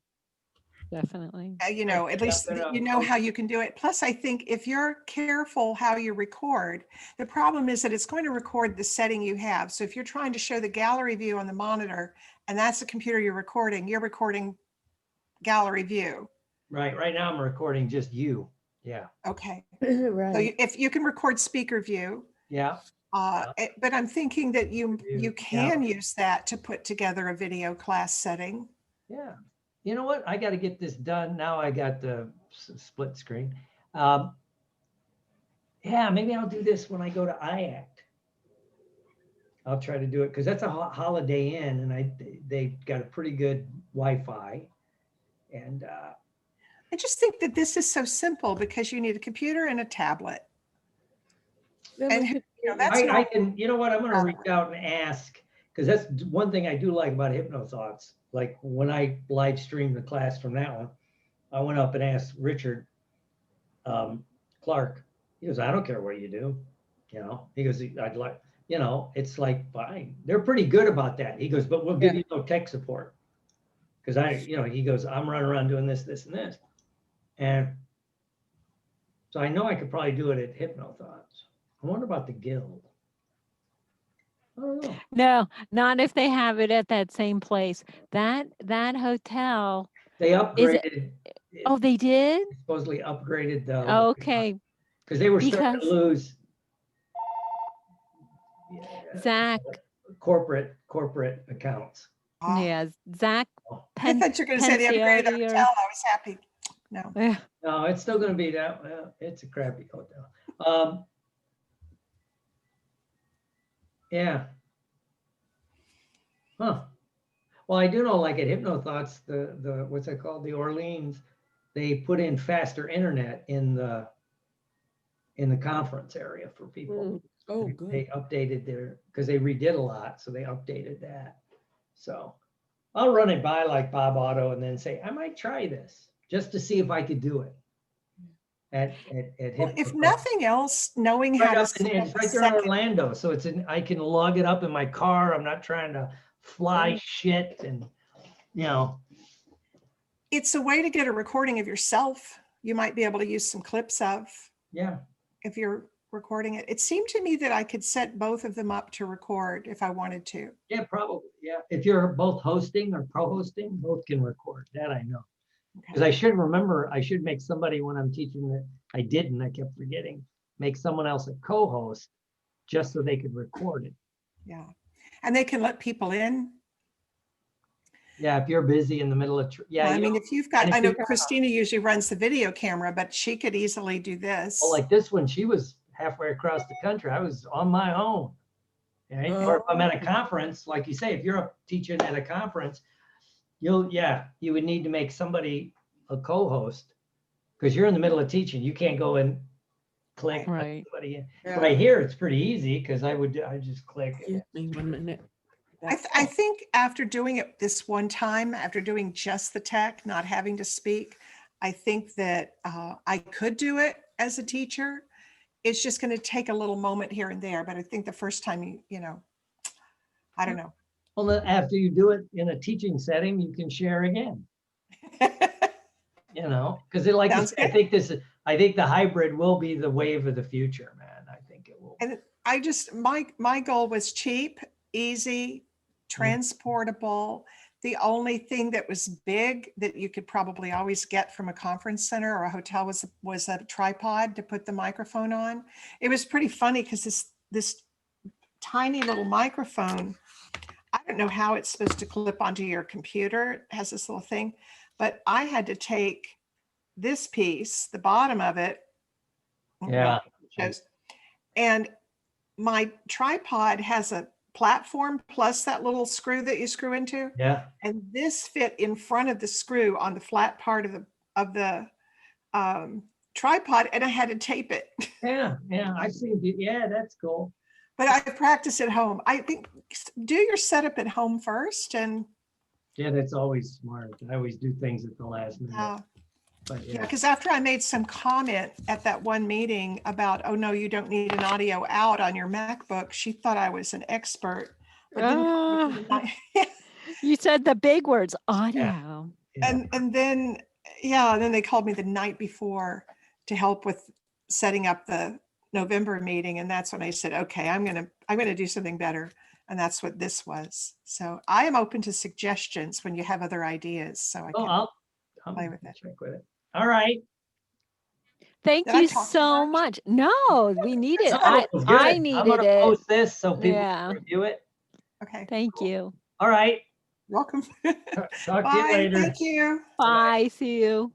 Definitely. You know, at least but, you know how you can do it. Plus, I think if you're careful how you record, the problem is that it's going to record the setting you have. So if you're trying to show the gallery view on the monitor and that's the computer you're recording gallery view. Right now I'm recording just you Yeah, Okay. So Right. if you can record speaker view, yeah, but I'm thinking that you Yeah. can use that to put together a video class setting. yeah. You know what? I got to get this done. Now I got the split screen. Yeah, maybe I'll do this when I go to IACT. I'll try to do it because that's a Holiday Inn, and they got a pretty good Wi-Fi, and I just think that this is so simple because you need a computer and a tablet. Then we And could- that's I not, can. You know what? I'm going to reach out and ask because that's one thing I do like about HypnoThoughts. Like when I live streamed the class from that one, I went up and asked Richard Clark. He goes, I don't care what you do. You know, he goes, I'd like, you know, it's like, fine. They're pretty good about that. He goes, but we'll give Yeah. you no tech support. Because he goes, I'm running around doing this, this, and this. And so I know I could probably do it at HypnoThoughts. I wonder about the guild. I don't know. No, not if they have it at that same place. That hotel, They is it, upgraded, oh, they did? supposedly upgraded the, Okay, because they were starting to because lose Zach, corporate accounts. yeah, Zach I thought you were going to say they upgraded the Penciotti or, hotel. I was happy. No. yeah, No, it's still going to be that. Well, it's a crappy hotel. Yeah. Huh. Well, I do know, like at HypnoThoughts, the what's that called? The Orleans, they put in faster internet in the conference area for people. Oh, They good. updated because they redid a lot, so they updated that. So I'll run it by like Bob Otto and then say, I might try this just to see if I could do it. At Well, if HypnoThoughts. nothing else, knowing how Right to up in there, set it's a right there in second, Orlando, so I can log it up in my car. I'm not trying to fly Yeah. shit and, you know, it's a way to get a recording of yourself. You might be able to use some clips of yeah. if you're recording it. It seemed to me that I could set both of them up to record if I wanted to. Yeah, probably. Yeah. If you're both hosting or co-hosting, both can record. That I know. Because I should remember, I should make somebody when I'm teaching that I didn't, I kept forgetting, make someone else a co-host just so they could record it. Yeah. And they can let people in. Yeah, if you're busy in the middle of, yeah. Well, I you mean, know, if you've got, and if I know you've got- Christina usually runs the video camera, but she could easily do this. well, like this one, she was halfway across the country. I was on my own. Right? Or if I'm at a conference, like you say, if you're teaching at a conference, you would need to make somebody a co-host because you're in the middle of teaching. You can't go and click. let Right. somebody in. Yeah. Right here, it's pretty easy because I just click. Excuse me 1 minute. I think after doing it this one time, after doing just the tech, not having to speak, I think that I could do it as a teacher. It's just going to take a little moment here and there, but I think the first time I don't know. Well, then after you do it in a teaching setting, you can share again. Because like you Sounds said, I think the hybrid will be the wave of the future, man. I think it will. And I just, my goal was cheap, easy, transportable. The only thing that was big that you could probably always get from a conference center or a hotel was a tripod to put the microphone on. It was pretty funny because this tiny little microphone, I don't know how it's supposed to clip onto your computer. It has this little thing, but I had to take this piece, the bottom of it. Yeah. And my tripod has a platform plus that little screw that you screw into. Yeah. And this fit in front of the screw on the flat part of the tripod, and I had to tape it. Yeah. I've seen. Yeah, that's cool. But I practice at home. I think do your setup at home first, and Yeah, that's always smart. I always do things at the last minute. But yeah, yeah. because after I made some comment at that one meeting about, oh no, you don't need an audio out on your MacBook, she thought I was an expert. But then, you said the big words, audio. Yeah. and then then they called me the night before to help with setting up the November meeting, and that's when I said, okay, I'm gonna do something better, and that's what this was. So I am open to suggestions when you have other ideas, so I Oh, can I'll play with it. check with it. All right. Thank Did I you talk too so much? much. No, we need it. No, I it was good. I'm needed gonna it. post this so people Yeah. can review it. Okay, Thank you. All right. welcome. Talk to you Bye, later. thank you. Bye. See you.